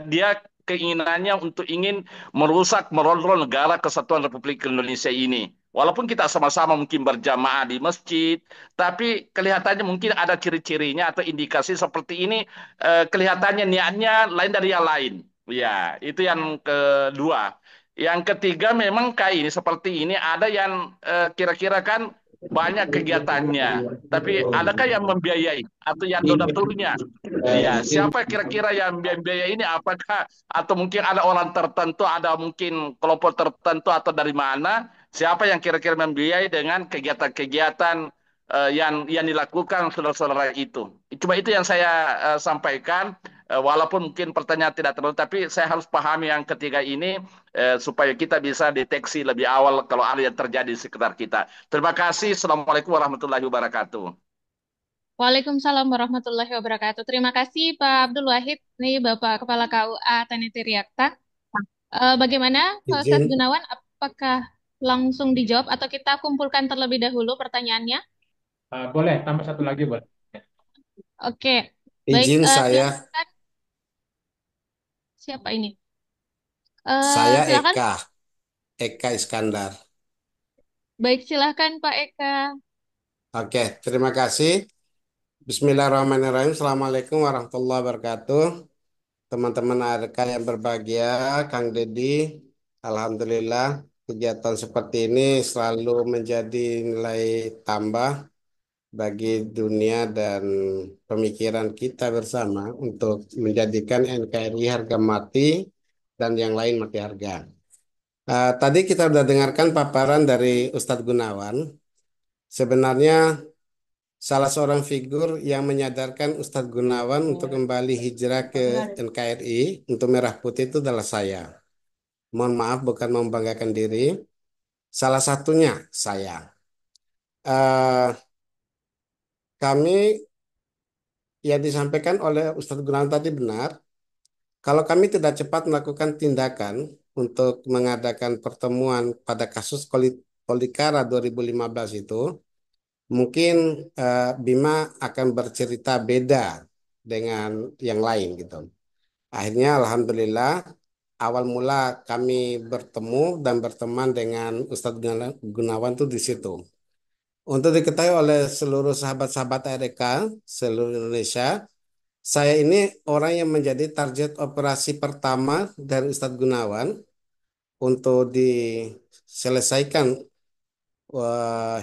dia keinginannya untuk ingin merusak, merongrong negara kesatuan Republik Indonesia ini. Walaupun kita sama-sama mungkin berjamaah di masjid, tapi kelihatannya mungkin ada ciri-cirinya atau indikasi seperti ini, kelihatannya niatnya lain dari yang lain. Ya, itu yang kedua. Yang ketiga memang kayak ini seperti ini ada yang kira-kira kan banyak kegiatannya, tapi adakah yang membiayai atau yang donaturnya? Iya, siapa kira-kira yang membiayai ini? Apakah atau mungkin ada orang tertentu, ada mungkin kelompok tertentu atau dari mana? Siapa yang kira-kira membiayai dengan kegiatan-kegiatan yang dilakukan saudara-saudara itu? Cuma itu yang saya sampaikan. Walaupun mungkin pertanyaan tidak terlalu, tapi saya harus pahami yang ketiga ini supaya kita bisa deteksi lebih awal kalau ada yang terjadi di sekitar kita. Terima kasih. Assalamualaikum warahmatullahi wabarakatuh. Waalaikumsalam warahmatullahi wabarakatuh. Terima kasih Pak Abdul Wahid, nih Bapak Kepala KUA Taniti Riakta. Bagaimana Pak Ustadz Izin, Gunawan? Apakah langsung dijawab atau kita kumpulkan terlebih dahulu pertanyaannya? Boleh, tambah satu lagi boleh. Oke, baik. izin Silakan. Siapa ini? saya Silakan. Eka Iskandar. Baik, silakan Pak Eka. Oke, terima kasih. Bismillahirrahmanirrahim. Assalamualaikum warahmatullahi wabarakatuh. Teman-teman ARK yang berbahagia, Kang Deddy, Alhamdulillah kegiatan seperti ini selalu menjadi nilai tambah bagi dunia dan pemikiran kita bersama untuk menjadikan NKRI harga mati dan yang lain mati harga. Tadi kita sudah dengarkan paparan dari Ustadz Gunawan. Sebenarnya salah seorang figur yang menyadarkan Ustadz Gunawan untuk kembali hijrah ke NKRI untuk Merah Putih itu adalah saya. Mohon maaf bukan membanggakan diri. Salah satunya saya. Eh, Kami yang disampaikan oleh Ustadz Gunawan tadi benar. Kalau kami tidak cepat melakukan tindakan untuk mengadakan pertemuan pada kasus Polikara 2015 itu, mungkin Bima akan bercerita beda dengan yang lain gitu. Akhirnya Alhamdulillah awal mula kami bertemu dan berteman dengan Ustadz Gunawan tuh di situ. Untuk diketahui oleh seluruh sahabat-sahabat RK seluruh Indonesia, saya ini orang yang menjadi target operasi pertama dari Ustadz Gunawan untuk diselesaikan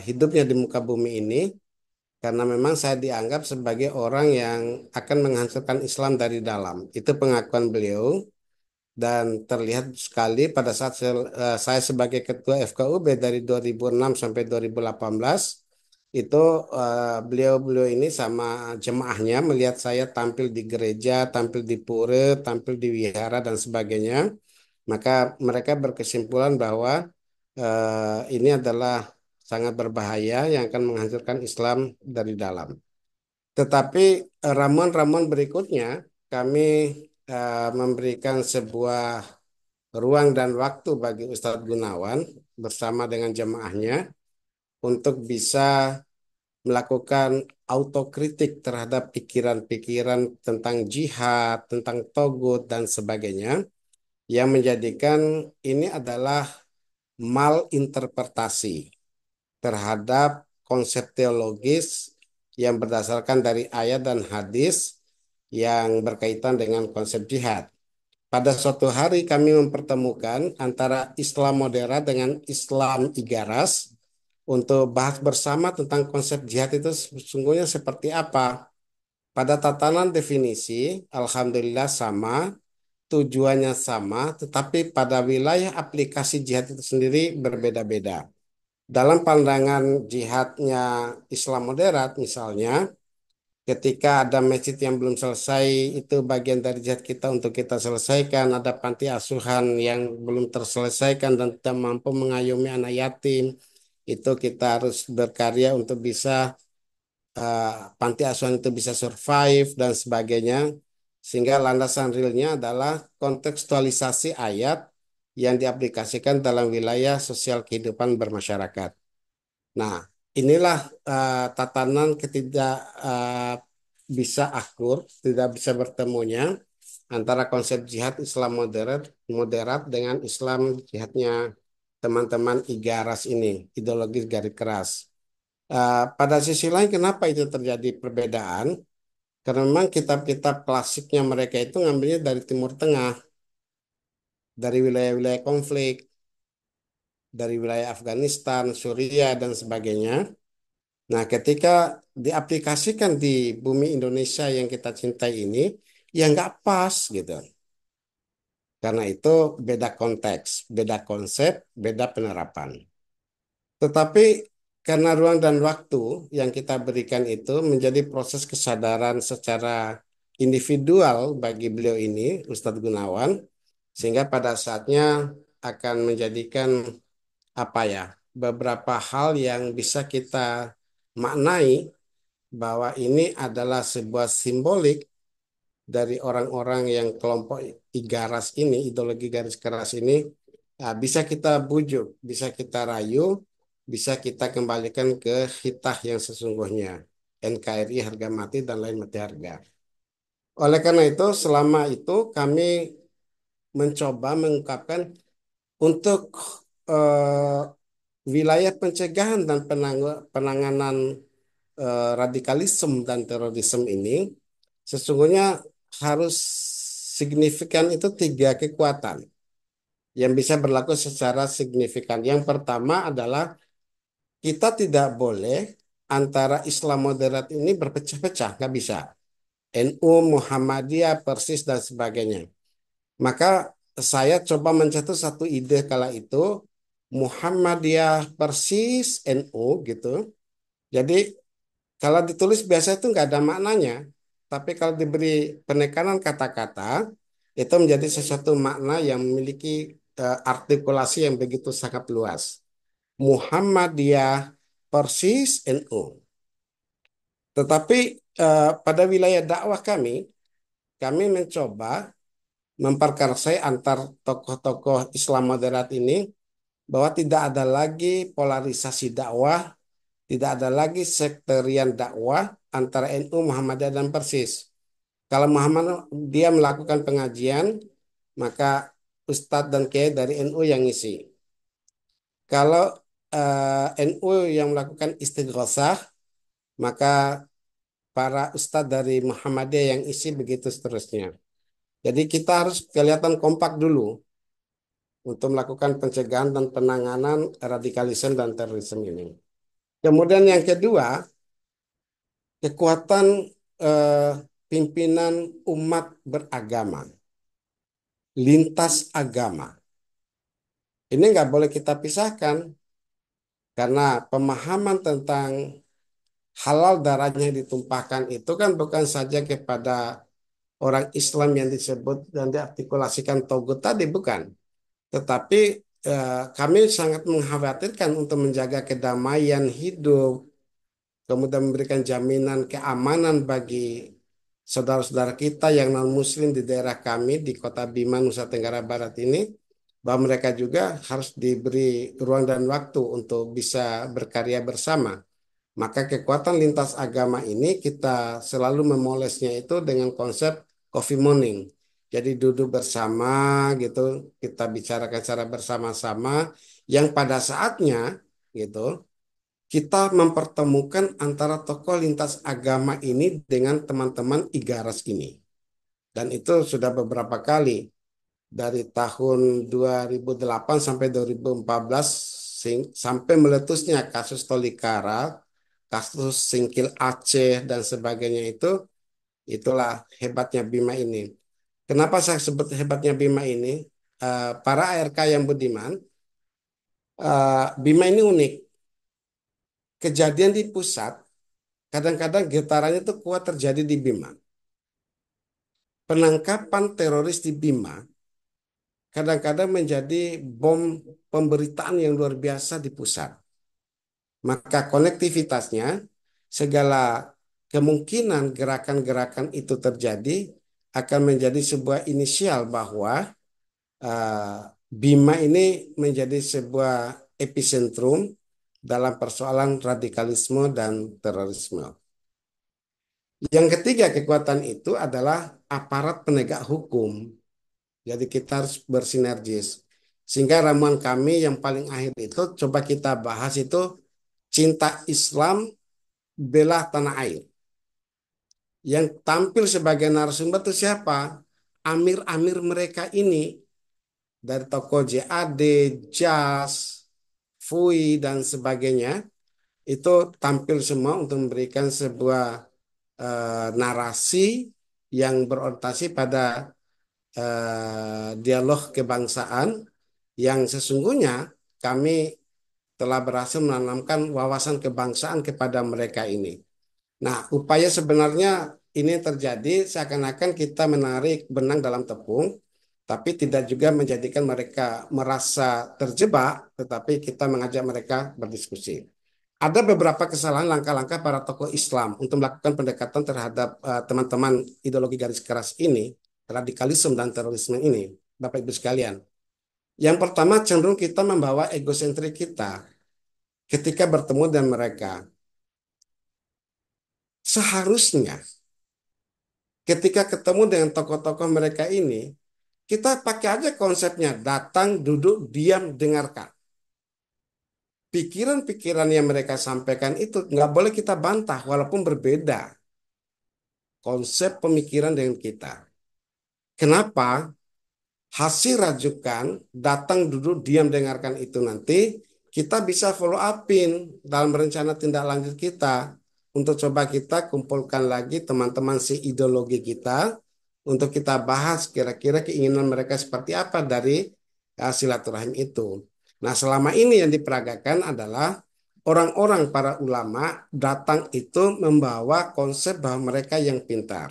hidupnya di muka bumi ini, karena memang saya dianggap sebagai orang yang akan menghancurkan Islam dari dalam. Itu pengakuan beliau. Dan terlihat sekali pada saat saya sebagai ketua FKUB dari 2006 sampai 2018 itu beliau-beliau ini sama jemaahnya melihat saya tampil di gereja, tampil di pura, tampil di wihara dan sebagainya, maka mereka berkesimpulan bahwa ini adalah sangat berbahaya yang akan menghancurkan Islam dari dalam. Tetapi ramuan-ramuan berikutnya kami memberikan sebuah ruang dan waktu bagi Ustadz Gunawan bersama dengan jemaahnya untuk bisa melakukan autokritik terhadap pikiran-pikiran tentang jihad, tentang togut, dan sebagainya, yang menjadikan ini adalah malinterpretasi terhadap konsep teologis yang berdasarkan dari ayat dan hadis yang berkaitan dengan konsep jihad. Pada suatu hari kami mempertemukan antara Islam moderat dengan Islam Igaras untuk bahas bersama tentang konsep jihad itu sesungguhnya seperti apa. Pada tatanan definisi, alhamdulillah sama, tujuannya sama, tetapi pada wilayah aplikasi jihad itu sendiri berbeda-beda. Dalam pandangan jihadnya Islam moderat misalnya, ketika ada masjid yang belum selesai, itu bagian dari jihad kita untuk kita selesaikan. Ada panti asuhan yang belum terselesaikan dan tidak mampu mengayomi anak yatim. Itu kita harus berkarya untuk bisa eh, panti asuhan itu bisa survive dan sebagainya. Sehingga landasan realnya adalah kontekstualisasi ayat yang diaplikasikan dalam wilayah sosial kehidupan bermasyarakat. Nah, inilah tatanan ketidak eh, bisa akur, tidak bisa bertemunya antara konsep jihad Islam moderat dengan Islam jihadnya teman-teman Igaras ini, ideologis garis keras. Pada sisi lain, kenapa itu terjadi perbedaan? Karena memang kitab-kitab klasiknya mereka itu ngambilnya dari Timur Tengah, dari wilayah-wilayah konflik, dari wilayah Afghanistan, Suriah, dan sebagainya. Nah, ketika diaplikasikan di bumi Indonesia yang kita cintai ini, ya nggak pas gitu. Karena itu beda konteks, beda konsep, beda penerapan. Tetapi karena ruang dan waktu yang kita berikan itu menjadi proses kesadaran secara individual bagi beliau ini, Ustadz Gunawan, sehingga pada saatnya akan menjadikan apa ya, beberapa hal yang bisa kita maknai bahwa ini adalah sebuah simbolik dari orang-orang yang kelompok Igaras ini, ideologi garis keras ini, bisa kita bujuk, bisa kita rayu, bisa kita kembalikan ke hitah yang sesungguhnya. NKRI harga mati dan lain mati harga. Oleh karena itu, selama itu kami mencoba mengungkapkan untuk eh, wilayah pencegahan dan penanganan radikalisme dan terorisme ini sesungguhnya harus signifikan itu tiga kekuatan yang bisa berlaku secara signifikan. Yang pertama adalah kita tidak boleh antara Islam moderat ini berpecah-pecah, nggak bisa. NU, Muhammadiyah, Persis, dan sebagainya. Maka saya coba mencetus satu ide kala itu, Muhammadiyah, Persis, NU gitu. Jadi kalau ditulis biasa itu nggak ada maknanya, tapi kalau diberi penekanan kata-kata, itu menjadi sesuatu makna yang memiliki artikulasi yang begitu sangat luas. Muhammadiyah Persis NU. Tetapi pada wilayah dakwah kami mencoba memperkarsai antar tokoh-tokoh Islam moderat ini bahwa tidak ada lagi polarisasi dakwah, tidak ada lagi sekterian dakwah antara NU, Muhammadiyah, dan Persis. Kalau Muhammad dia melakukan pengajian, maka Ustadz dan Kiai dari NU yang ngisi. Kalau NU yang melakukan istighosah, maka para ustadz dari Muhammadiyah yang isi begitu seterusnya. Jadi kita harus kelihatan kompak dulu untuk melakukan pencegahan dan penanganan radikalisme dan terorisme ini. Kemudian yang kedua, kekuatan eh, pimpinan umat beragama, lintas agama. Ini nggak boleh kita pisahkan karena pemahaman tentang halal darahnya yang ditumpahkan itu kan bukan saja kepada orang Islam yang disebut dan diartikulasikan Togut tadi, bukan. Tetapi kami sangat mengkhawatirkan untuk menjaga kedamaian hidup, kemudian memberikan jaminan keamanan bagi saudara-saudara kita yang non-Muslim di daerah kami di Kota Bima, Nusa Tenggara Barat ini, bahwa mereka juga harus diberi ruang dan waktu untuk bisa berkarya bersama. Maka kekuatan lintas agama ini kita selalu memolesnya itu dengan konsep coffee morning. Jadi duduk bersama gitu, kita bicarakan secara bersama-sama yang pada saatnya gitu kita mempertemukan antara tokoh lintas agama ini dengan teman-teman Igaras ini. Dan itu sudah beberapa kali dari tahun 2008 sampai 2014 sampai meletusnya kasus Tolikara, kasus Singkil Aceh dan sebagainya itulah hebatnya Bima ini. Kenapa saya sebut hebatnya Bima ini? Para ARK yang budiman, Bima ini unik. Kejadian di pusat, kadang-kadang getarannya itu kuat terjadi di Bima. Penangkapan teroris di Bima kadang-kadang menjadi bom pemberitaan yang luar biasa di pusat. Maka konektivitasnya, segala kemungkinan gerakan-gerakan itu terjadi akan menjadi sebuah inisial bahwa eh, Bima ini menjadi sebuah epicentrum dalam persoalan radikalisme dan terorisme. Yang ketiga kekuatan itu adalah aparat penegak hukum. Jadi kita harus bersinergis. Sehingga ramuan kami yang paling akhir itu coba kita bahas itu cinta Islam bela tanah air. Yang tampil sebagai narasumber itu siapa? Amir-amir mereka ini dari tokoh JAD, JAS, FUI dan sebagainya itu tampil semua untuk memberikan sebuah narasi yang berorientasi pada dialog kebangsaan yang sesungguhnya kami telah berhasil menanamkan wawasan kebangsaan kepada mereka ini. Nah, upaya sebenarnya ini terjadi seakan-akan kita menarik benang dalam tepung, tapi tidak juga menjadikan mereka merasa terjebak, tetapi kita mengajak mereka berdiskusi. Ada beberapa kesalahan langkah-langkah para tokoh Islam untuk melakukan pendekatan terhadap teman-teman ideologi garis keras ini, radikalisme dan terorisme ini, Bapak Ibu sekalian. Yang pertama cenderung kita membawa egosentrik kita ketika bertemu dengan mereka. Seharusnya ketika ketemu dengan tokoh-tokoh mereka ini, kita pakai aja konsepnya datang, duduk, diam, dengarkan. Pikiran-pikiran yang mereka sampaikan itu nggak boleh kita bantah walaupun berbeda konsep pemikiran dengan kita. Kenapa? Hasil rajukan, datang, duduk, diam, dengarkan itu nanti kita bisa follow upin dalam rencana tindak lanjut kita untuk coba kita kumpulkan lagi teman-teman si ideologi kita untuk kita bahas kira-kira keinginan mereka seperti apa dari silaturahim itu. Nah, selama ini yang diperagakan adalah orang-orang para ulama datang itu membawa konsep bahwa mereka yang pintar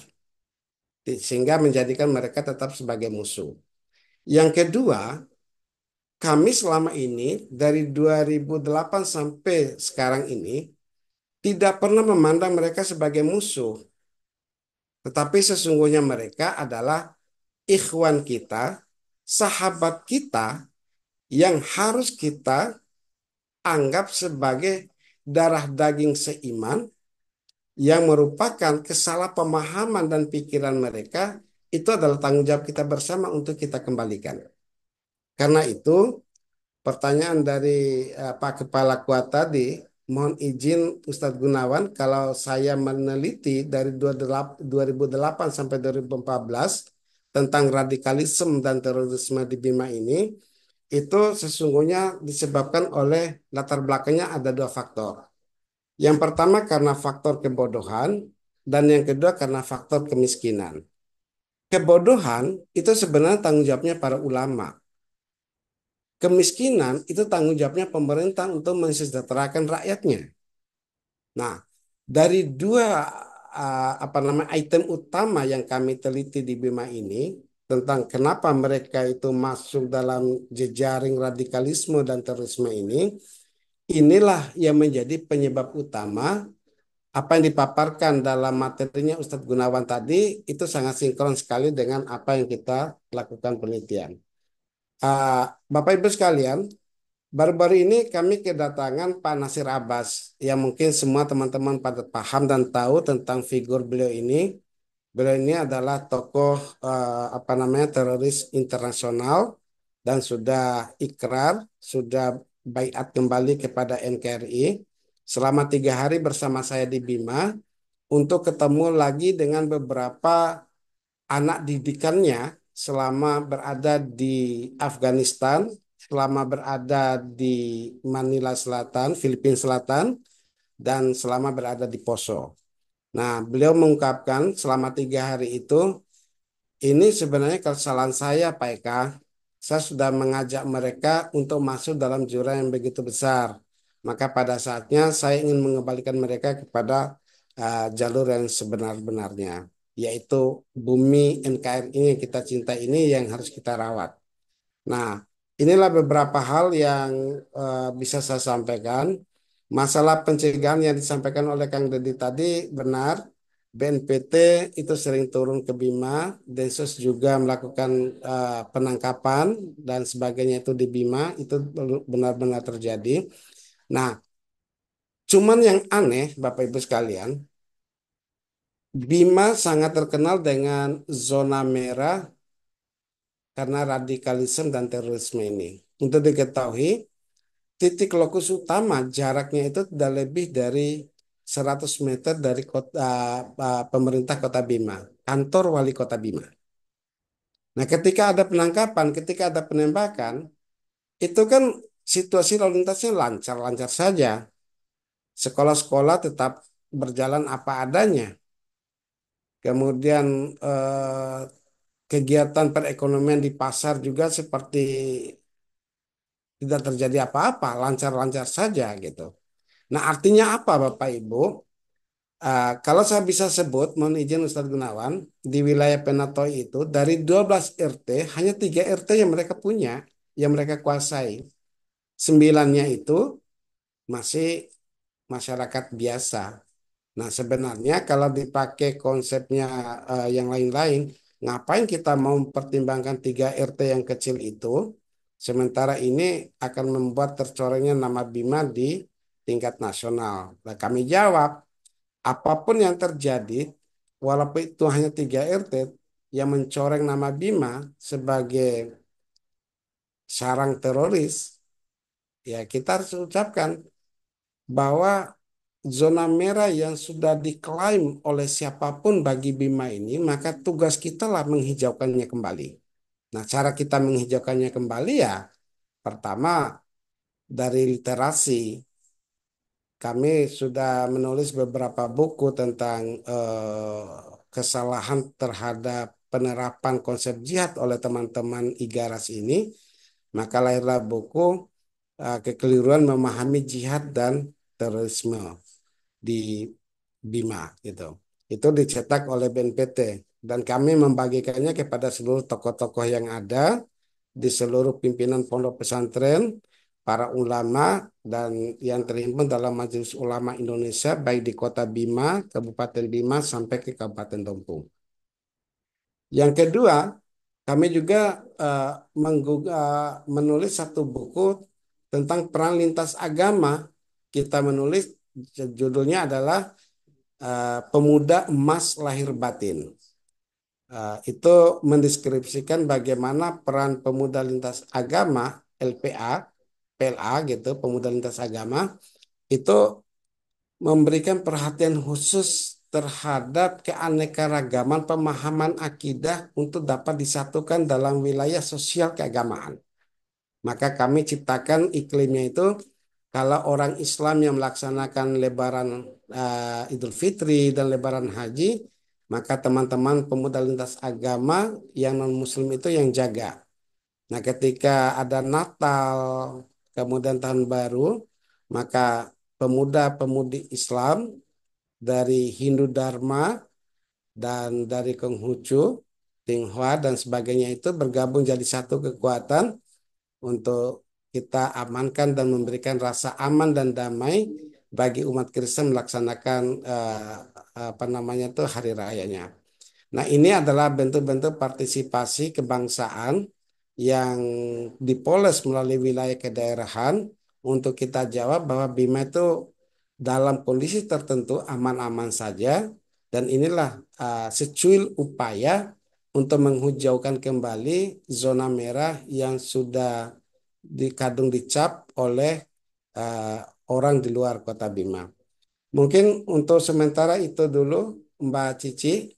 sehingga menjadikan mereka tetap sebagai musuh. Yang kedua, kami selama ini dari 2008 sampai sekarang ini tidak pernah memandang mereka sebagai musuh. Tetapi sesungguhnya mereka adalah ikhwan kita, sahabat kita yang harus kita anggap sebagai darah daging seiman yang merupakan kesalahpahaman dan pikiran mereka itu adalah tanggung jawab kita bersama untuk kita kembalikan. Karena itu pertanyaan dari Pak Kepala Kuat tadi, mohon izin Ustadz Gunawan, kalau saya meneliti dari 2008 sampai 2014 tentang radikalisme dan terorisme di Bima ini, itu sesungguhnya disebabkan oleh latar belakangnya ada dua faktor. Yang pertama karena faktor kebodohan, dan yang kedua karena faktor kemiskinan. Kebodohan itu sebenarnya tanggung jawabnya para ulama. Kemiskinan itu tanggung jawabnya pemerintah untuk mensejahterakan rakyatnya. Nah, dari dua apa namanya item utama yang kami teliti di Bima ini tentang kenapa mereka itu masuk dalam jejaring radikalisme dan terorisme ini, inilah yang menjadi penyebab utama apa yang dipaparkan dalam materinya Ustadz Gunawan tadi itu sangat sinkron sekali dengan apa yang kita lakukan penelitian. Bapak Ibu sekalian, baru-baru ini kami kedatangan Pak Nasir Abbas, yang mungkin semua teman-teman pada paham dan tahu tentang figur beliau ini. Beliau ini adalah tokoh apa namanya teroris internasional dan sudah ikrar, sudah baiat kembali kepada NKRI selama 3 hari bersama saya di Bima untuk ketemu lagi dengan beberapa anak didikannya selama berada di Afghanistan, selama berada di Manila Selatan, Filipina Selatan, dan selama berada di Poso. Nah, beliau mengungkapkan selama 3 hari itu, ini sebenarnya kesalahan saya, Pak Eka. Saya sudah mengajak mereka untuk masuk dalam jurang yang begitu besar. Maka pada saatnya saya ingin mengembalikan mereka kepada jalur yang sebenar-benarnya, yaitu bumi NKRI yang kita cinta ini yang harus kita rawat. Nah, inilah beberapa hal yang bisa saya sampaikan. Masalah pencegahan yang disampaikan oleh Kang Deddy tadi benar. BNPT itu sering turun ke Bima, Densus juga melakukan penangkapan dan sebagainya itu di Bima, itu benar-benar terjadi. Nah, cuman yang aneh, Bapak Ibu sekalian, Bima sangat terkenal dengan zona merah karena radikalisme dan terorisme ini. Untuk diketahui, titik lokus utama jaraknya itu tidak lebih dari 100 meter dari kota, pemerintah Kota Bima, kantor wali Kota Bima. Nah, ketika ada penangkapan, ketika ada penembakan, itu kan situasi lalu lintasnya lancar-lancar saja. Sekolah-sekolah tetap berjalan apa adanya. Kemudian kegiatan perekonomian di pasar juga seperti tidak terjadi apa-apa, lancar-lancar saja gitu. Nah, artinya apa Bapak Ibu? Kalau saya bisa sebut, mohon izin Ustadz Gunawan, di wilayah Penatoy itu dari 12 RT, hanya 3 RT yang mereka punya, yang mereka kuasai. 9-nya itu masih masyarakat biasa. Nah, sebenarnya kalau dipakai konsepnya yang lain-lain, ngapain kita mau mempertimbangkan 3 RT yang kecil itu, sementara ini akan membuat tercorengnya nama Bima di tingkat nasional. Nah, kami jawab, apapun yang terjadi, walaupun itu hanya 3 RT, yang mencoreng nama Bima sebagai sarang teroris, ya kita harus ucapkan bahwa zona merah yang sudah diklaim oleh siapapun bagi Bima ini, maka tugas kita lah menghijaukannya kembali. Nah, cara kita menghijaukannya kembali ya, pertama dari literasi. Kami sudah menulis beberapa buku tentang kesalahan terhadap penerapan konsep jihad oleh teman-teman Igaras ini. Maka lahirlah buku Kekeliruan Memahami Jihad dan Terorisme di Bima gitu. Itu dicetak oleh BNPT dan kami membagikannya kepada seluruh tokoh-tokoh yang ada di seluruh pimpinan pondok pesantren, para ulama dan yang terhimpun dalam Majelis Ulama Indonesia baik di Kota Bima, Kabupaten Bima sampai ke Kabupaten Lampung. Yang kedua, kami juga eh, menulis satu buku tentang peran lintas agama. Kita menulis judulnya adalah Pemuda Emas Lahir Batin. Itu mendeskripsikan bagaimana peran pemuda lintas agama LPA PLA gitu, Pemuda Lintas Agama, itu memberikan perhatian khusus terhadap keanekaragaman pemahaman akidah untuk dapat disatukan dalam wilayah sosial keagamaan. Maka kami ciptakan iklimnya itu kalau orang Islam yang melaksanakan Lebaran Idul Fitri dan Lebaran Haji, maka teman-teman pemuda lintas agama yang non-Muslim itu yang jaga. Nah, ketika ada Natal, kemudian Tahun Baru, maka pemuda-pemudi Islam dari Hindu Dharma dan dari Konghucu, Tionghoa dan sebagainya itu bergabung jadi satu kekuatan untuk kita amankan dan memberikan rasa aman dan damai bagi umat Kristen melaksanakan apa namanya tuh hari rayanya. Nah, ini adalah bentuk-bentuk partisipasi kebangsaan yang dipoles melalui wilayah kedaerahan untuk kita jawab bahwa Bima itu dalam kondisi tertentu aman-aman saja dan inilah secuil upaya untuk menghijaukan kembali zona merah yang sudah dikadung dicap oleh eh, orang di luar Kota Bima. Mungkin untuk sementara itu dulu Mbak Cici.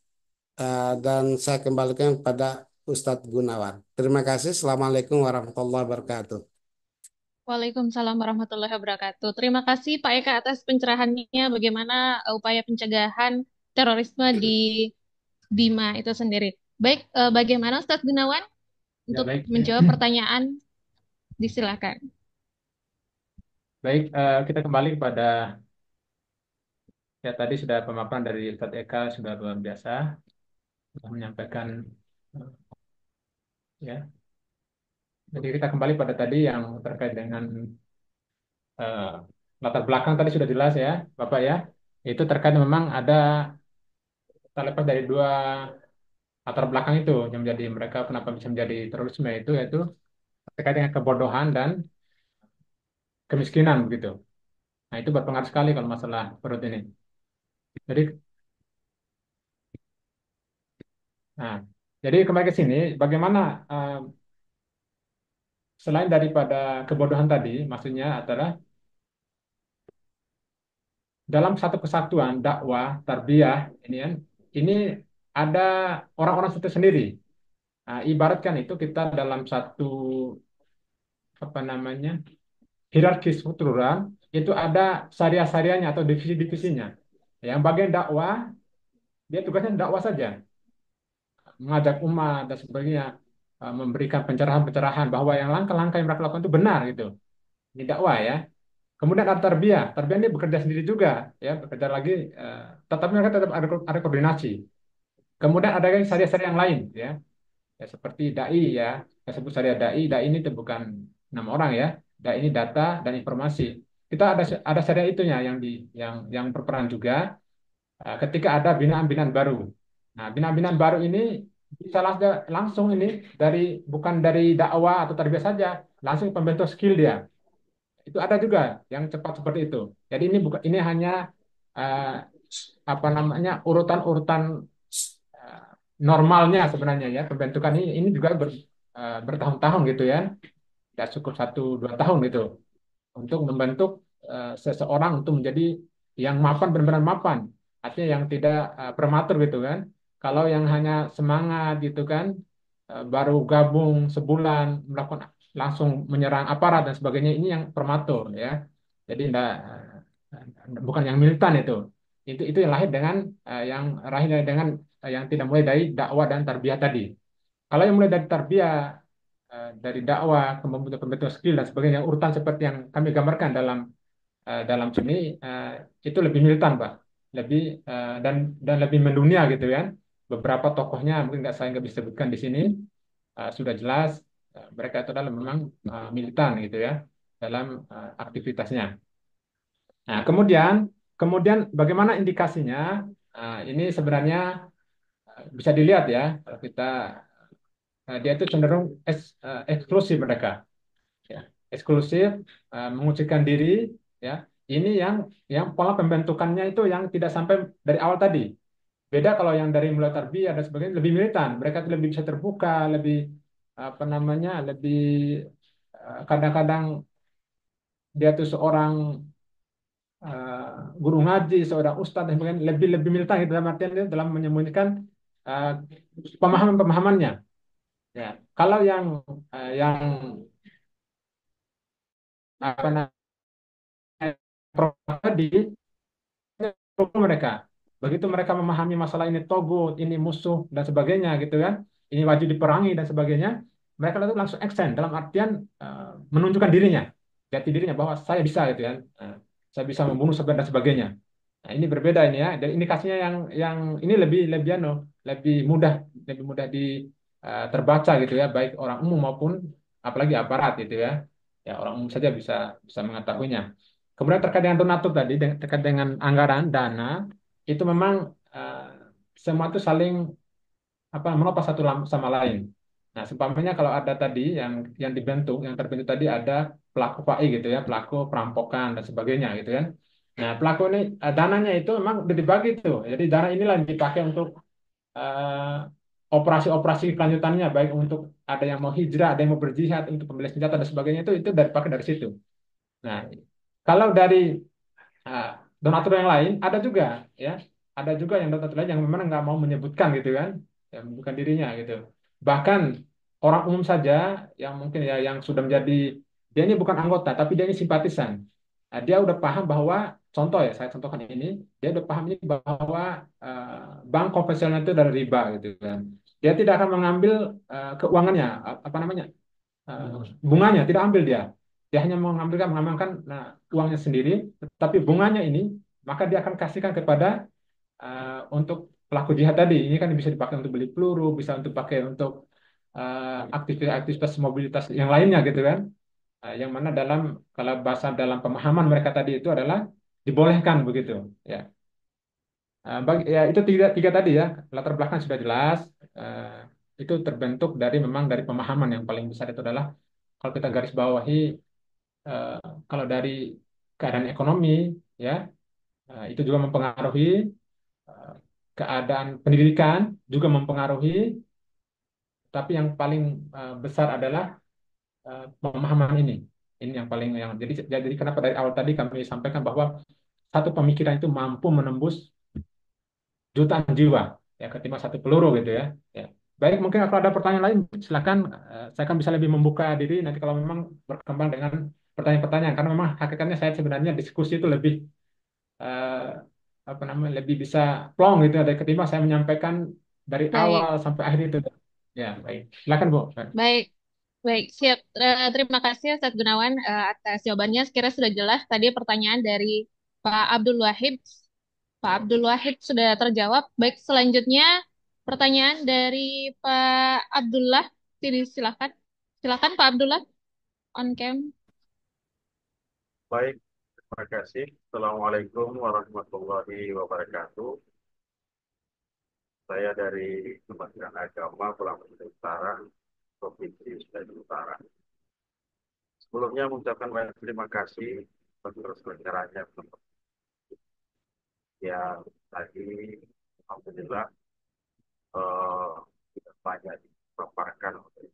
Dan saya kembalikan kepada Ustadz Gunawan. Terima kasih. Assalamualaikum warahmatullahi wabarakatuh. Waalaikumsalam warahmatullahi wabarakatuh. Terima kasih Pak Eka atas pencerahannya bagaimana upaya pencegahan terorisme di Bima itu sendiri. Baik, bagaimana Ustadz Gunawan Ya, untuk baik. menjawab pertanyaan? Disilakan. Baik, kita kembali kepada ya tadi sudah pemaparan dari Ustadz Eka sudah luar biasa, sudah menyampaikan ya. Jadi kita kembali pada tadi yang terkait dengan eh, latar belakang tadi sudah jelas ya, Bapak ya. Itu terkait memang ada terlepas dari dua latar belakang itu yang menjadi mereka kenapa bisa menjadi terorisme itu yaitu terkait dengan kebodohan dan kemiskinan begitu. Nah, itu berpengaruh sekali kalau masalah perut ini. Jadi, nah, jadi kembali ke sini, bagaimana selain daripada kebodohan tadi, maksudnya adalah dalam satu kesatuan dakwah, tarbiyah, ini kan, ini ada orang-orang itu sendiri. Nah, ibaratkan itu kita dalam satu apa namanya hierarki struktural itu ada syariah-syariahnya atau divisi-divisinya. Yang bagian dakwah dia tugasnya dakwah saja, mengajak umat dan sebagainya, memberikan pencerahan-pencerahan bahwa yang langkah-langkah yang mereka lakukan itu benar gitu. Ini dakwah ya. Kemudian ada tarbiyah. Tarbiyah ini bekerja sendiri juga ya, bekerja lagi tetapi mereka tetap ada koordinasi. Kemudian ada lagi syariah-syariah yang lain ya. Ya seperti dai ya. Saya sebut syariah dai. Dai ini itu bukan nama orang ya. Dai ini data dan informasi. Kita ada syariah itunya yang berperan juga ketika ada binaan-binaan baru. Nah, binaan-binaan baru ini bisa langsung ini bukan dari dakwah atau tarbiyah saja, langsung pembentuk skill dia. Itu ada juga yang cepat seperti itu. Jadi ini bukan ini hanya eh, apa namanya urutan-urutan eh, normalnya sebenarnya ya pembentukan ini juga bertahun-tahun gitu ya. Tidak cukup 1 2 tahun gitu untuk membentuk seseorang untuk menjadi yang mapan benar-benar mapan. Artinya yang tidak prematur gitu kan. Kalau yang hanya semangat gitu kan, baru gabung sebulan melakukan langsung menyerang aparat dan sebagainya ini yang prematur ya. Jadi enggak, bukan yang militan itu. Itu yang lahir dengan yang tidak mulai dari dakwah dan tarbiyah tadi. Kalau yang mulai dari tarbiyah, dari dakwah, kemudian pembentukan skill dan sebagainya, urutan seperti yang kami gambarkan dalam sini itu lebih militan, Pak, lebih dan lebih mendunia gitu ya. Beberapa tokohnya mungkin nggak bisa sebutkan di sini sudah jelas mereka itu adalah memang militan gitu ya dalam aktivitasnya. Nah, kemudian bagaimana indikasinya? Ini sebenarnya bisa dilihat ya kalau kita dia itu cenderung eksklusif mereka ya eksklusif mengucilkan diri ya ini yang pola pembentukannya itu yang tidak sampai dari awal tadi beda kalau yang dari mulai tarbiyah dan sebagainya lebih militan mereka tuh lebih bisa terbuka lebih apa namanya lebih kadang-kadang dia tuh seorang guru ngaji, seorang ustadz dan sebagainya, lebih lebih militan gitu, dalam artian dia dalam menyembunyikan eh, pemahaman-pemahamannya. Ya, kalau yang apa namanya tadi mereka begitu mereka memahami masalah ini togut, ini musuh dan sebagainya gitu kan, ini wajib diperangi dan sebagainya, mereka itu langsung action dalam artian menunjukkan dirinya, jati dirinya bahwa saya bisa gitu kan. Saya bisa membunuh dan sebagainya. Nah, ini berbeda ini ya. Dan indikasinya yang ini lebih lebih lebih mudah terbaca gitu ya, baik orang umum maupun apalagi aparat gitu ya. Ya, orang umum saja bisa bisa mengetahuinya. Kemudian terkait dengan donatur tadi, terkait dengan anggaran dana, itu memang eh, semua itu saling menopang satu sama lain. Nah, seumpamanya kalau ada tadi yang terbentuk tadi ada pelaku PAI gitu ya, pelaku perampokan dan sebagainya gitu kan. Nah, pelaku ini dananya itu memang udah dibagi tuh. Jadi dana inilah yang dipakai untuk eh, operasi-operasi kelanjutannya, baik untuk ada yang mau hijrah, ada yang mau berjihad untuk pembeli senjata dan sebagainya, itu dari pakai dari situ. Nah, kalau dari Nah, donatur yang lain ada juga, ya, ada juga yang donatur lain yang memang nggak mau menyebutkan gitu kan, yang bukan dirinya gitu. Bahkan orang umum saja yang mungkin ya yang sudah menjadi, dia ini bukan anggota tapi dia ini simpatisan. Nah, dia udah paham bahwa, contoh ya, saya contohkan ini, dia udah paham ini bahwa bank konvensional itu dari riba gitu kan. Dia tidak akan mengambil keuangannya, apa namanya, eh, bunganya tidak ambil dia. Dia hanya mengamalkan uangnya sendiri, tapi bunganya ini maka dia akan kasihkan kepada untuk pelaku jihad tadi. Ini kan bisa dipakai untuk beli peluru, bisa untuk pakai untuk aktivitas mobilitas yang lainnya gitu kan. Yang mana kalau bahasa dalam pemahaman mereka tadi itu adalah dibolehkan begitu. Ya, ya itu tiga tadi ya, latar belakang sudah jelas. Eh, itu terbentuk memang dari pemahaman. Yang paling besar itu adalah, kalau kita garis bawahi, eh, kalau dari keadaan ekonomi, ya, itu juga mempengaruhi, eh, keadaan pendidikan juga mempengaruhi, tapi yang paling besar adalah pemahaman ini. Ini yang paling jadi kenapa dari awal tadi kami sampaikan bahwa satu pemikiran itu mampu menembus jutaan jiwa, ya, ketimbang satu peluru gitu ya. Ya. Baik, mungkin kalau ada pertanyaan lain silakan. Saya kan bisa lebih membuka diri nanti kalau memang berkembang dengan pertanyaan-pertanyaan, karena memang hakikatnya saya sebenarnya diskusi itu lebih eh, lebih bisa plong gitu ya, dari ketimbang saya menyampaikan dari Baik, awal sampai akhir itu. Ya, baik. Silakan, Bu. baik, baik. Siap. Terima kasih Ustadz Gunawan atas jawabannya. Sekira sudah jelas tadi pertanyaan dari Pak Abdul Wahid. Pak Abdul Wahid sudah terjawab. Baik, selanjutnya pertanyaan dari Pak Abdullah. Silakan. Silakan Pak Abdullah on cam. Baik, terima kasih. Assalamualaikum warahmatullahi wabarakatuh. Saya dari Kementerian Agama Pulau Utara, Provinsi Sulawesi Utara. Sebelumnya mengucapkan banyak terima kasih atas terselenggaranya yang tadi, alhamdulillah, eh, tidak banyak dipaparkan oleh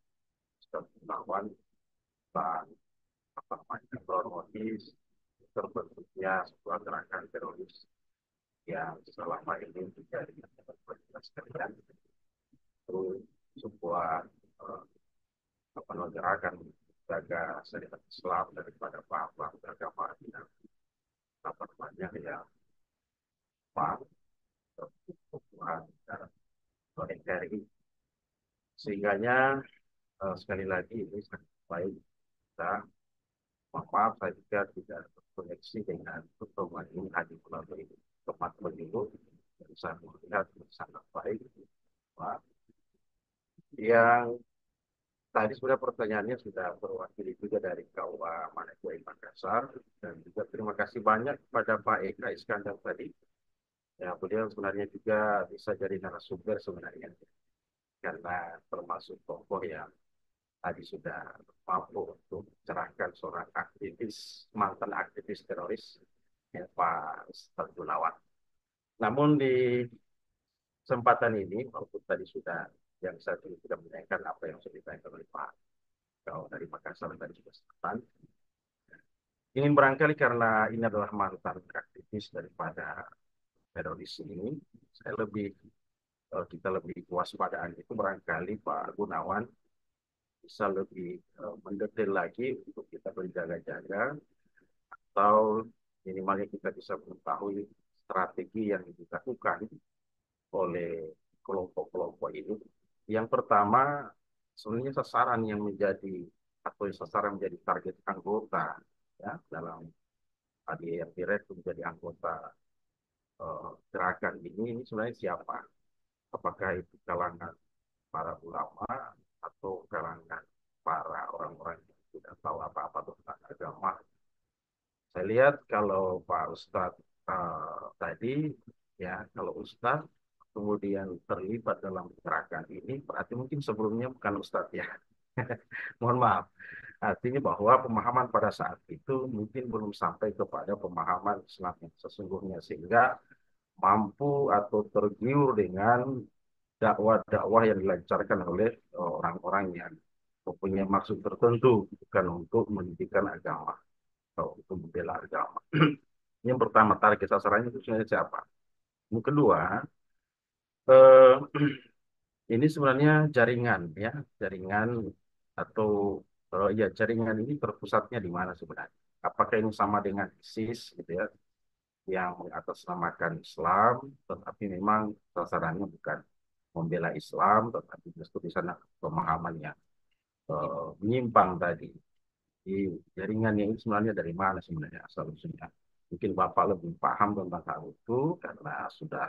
Ustaz Gunawan dan kronologis terbentuknya sebuah gerakan teroris yang selama ini terjadi di sekalian, itu sebuah gerakan menjaga syariat Islam daripada paham agama yang yang paham kebutuhan dan NKRI. Sehingganya sekali lagi ini sangat baik kita, maaf saya juga tidak terkoneksi dengan pertemuan ini hanya melalui tempat pemilu, dan saya melihat sangat baik bahwa yang tadi sudah pertanyaannya sudah berwakili juga dari KUA Manakwai Makassar, dan juga terima kasih banyak kepada Pak Eka Iskandar tadi. Ya, beliau sebenarnya juga bisa jadi narasumber sebenarnya, karena termasuk tokoh yang tadi sudah mampu untuk mencerahkan seorang aktivis, mantan aktivis teroris, ya, Pak Ustadz Gunawan. Namun di kesempatan ini, walaupun tadi sudah yang saya sudah menanyakan apa yang sudah ditanyakan oleh Pak, kalau dari Makassar tadi sudah selesai, Ini barangkali karena ini adalah mantan aktivis daripada teroris ini, saya lebih kita lebih kewaspadaan itu barangkali Pak Gunawan bisa lebih mendetail lagi untuk kita berjaga-jaga atau minimalnya kita bisa mengetahui strategi yang dilakukan oleh kelompok-kelompok ini. Yang pertama, sebenarnya sasaran yang menjadi atau sasaran menjadi target anggota ya dalam ADRT itu menjadi anggota gerakan ini sebenarnya siapa? Apakah itu kalangan para ulama atau kalangan para orang-orang yang tidak tahu apa-apa tentang agama? Saya lihat kalau Pak Ustadz tadi, ya kalau Ustadz kemudian terlibat dalam gerakan ini, berarti mungkin sebelumnya bukan Ustadz ya. Mohon maaf. Artinya bahwa pemahaman pada saat itu mungkin belum sampai kepada pemahaman Islam yang sesungguhnya sehingga mampu atau tergiur dengan dakwah-dakwah yang dilancarkan oleh orang-orang yang mempunyai maksud tertentu bukan untuk mendidikan agama atau untuk membela agama. Yang pertama target sasarannya itu sebenarnya siapa? Yang kedua, eh, ini sebenarnya jaringan ya, jaringan atau ya jaringan ini terpusatnya di mana sebenarnya? Apakah ini sama dengan ISIS gitu ya, yang mengatasnamakan Islam, tetapi memang sasarannya bukan membela Islam, tetapi justru di sana pemahamannya menyimpang tadi. Di jaringannya ini sebenarnya dari mana sebenarnya asal usulnya? Mungkin Bapak lebih paham tentang hal itu karena sudah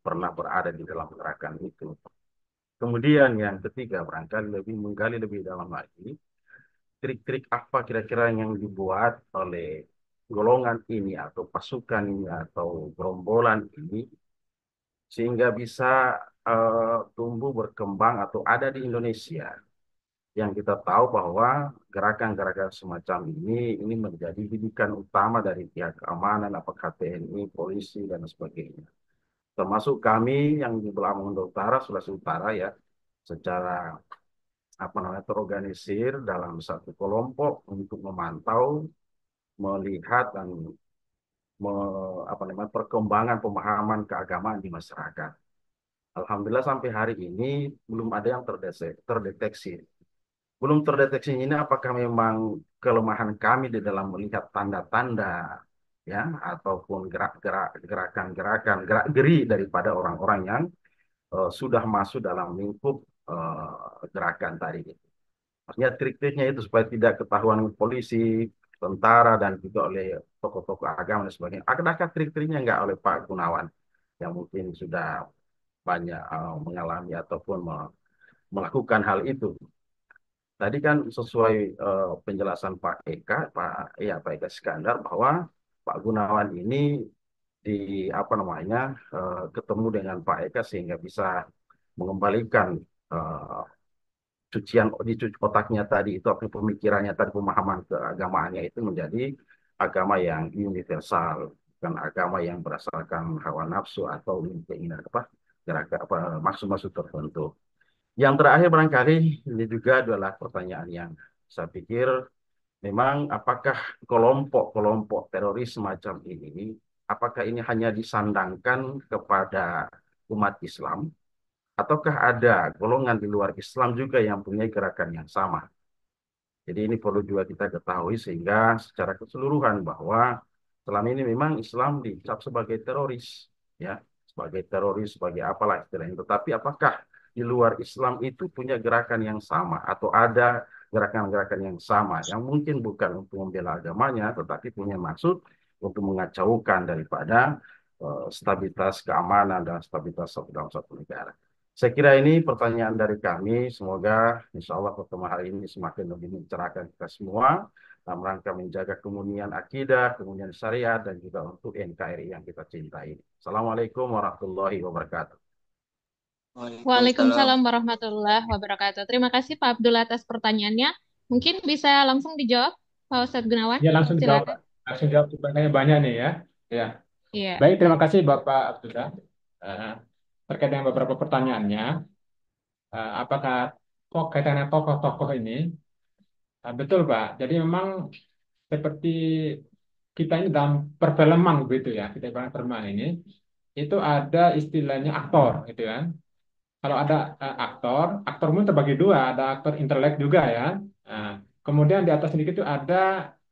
pernah berada di dalam gerakan itu. Kemudian yang ketiga, barangkali lebih menggali lebih dalam lagi, trik-trik apa kira-kira yang dibuat oleh golongan ini atau pasukan ini atau gerombolan ini sehingga bisa tumbuh berkembang atau ada di Indonesia yang kita tahu bahwa gerakan-gerakan semacam ini menjadi didikan utama dari pihak keamanan apakah TNI, polisi dan sebagainya. Termasuk kami yang di Belah Mongondo Utara, Sulawesi Utara ya, secara apa namanya terorganisir dalam satu kelompok untuk memantau, melihat dan apa namanya perkembangan pemahaman keagamaan di masyarakat. Alhamdulillah sampai hari ini belum ada yang terdeteksi. Belum terdeteksi ini apakah memang kelemahan kami di dalam melihat tanda-tanda ya ataupun gerak-gerak gerakan-gerakan gerak-geri daripada orang-orang yang sudah masuk dalam lingkup gerakan tadi. Maksudnya trik-triknya itu supaya tidak ketahuan polisi, tentara, dan juga oleh tokoh-tokoh agama dan sebagainya. Adakah trik-triknya nggak oleh Pak Gunawan yang mungkin sudah banyak mengalami ataupun melakukan hal itu? Tadi kan sesuai penjelasan Pak Eka, Pak Eka Iskandar bahwa Pak Gunawan ini di apa namanya ketemu dengan Pak Eka sehingga bisa mengembalikan eh, cucian di otaknya tadi itu apa pemikirannya tadi pemahaman keagamaannya itu menjadi agama yang universal bukan agama yang berdasarkan hawa nafsu atau keinginan apa gerakan apa maksud-maksud tertentu. Yang terakhir barangkali ini juga adalah pertanyaan yang saya pikir memang apakah kelompok-kelompok teroris semacam ini apakah ini hanya disandangkan kepada umat Islam ataukah ada golongan di luar Islam juga yang punya gerakan yang sama. Jadi ini perlu juga kita ketahui sehingga secara keseluruhan bahwa selama ini memang Islam dicap sebagai teroris, ya, sebagai teroris, sebagai apalah istilahnya. Tetapi apakah di luar Islam itu punya gerakan yang sama atau ada gerakan-gerakan yang sama yang mungkin bukan untuk membela agamanya, tetapi punya maksud untuk mengacaukan daripada stabilitas keamanan dan stabilitas dalam satu negara. Saya kira ini pertanyaan dari kami. Semoga insya Allah pertemuan hari ini semakin lebih mencerahkan kita semua dalam rangka menjaga kemunian akidah, kemunian syariat, dan juga untuk NKRI yang kita cintai. Assalamualaikum warahmatullahi wabarakatuh. Waalaikumsalam warahmatullahi wabarakatuh. Terima kasih Pak Abdul atas pertanyaannya. Mungkin bisa langsung dijawab, Pak Ustadz Gunawan. Ya langsung jawab, Silakan. langsung jawab pertanyaan banyak nih ya. Ya, Iya. baik terima kasih Bapak Abdullah. Eh, terkait dengan beberapa pertanyaannya, apakah kaitannya tokoh-tokoh ini? Betul Pak. Jadi memang seperti kita ini dalam perfilman begitu ya, kita bilang perfilman ini itu ada istilahnya aktor gitu ya. Kalau ada aktor, aktor pun terbagi dua, ada aktor intelek juga ya. Nah, kemudian di atas sedikit itu ada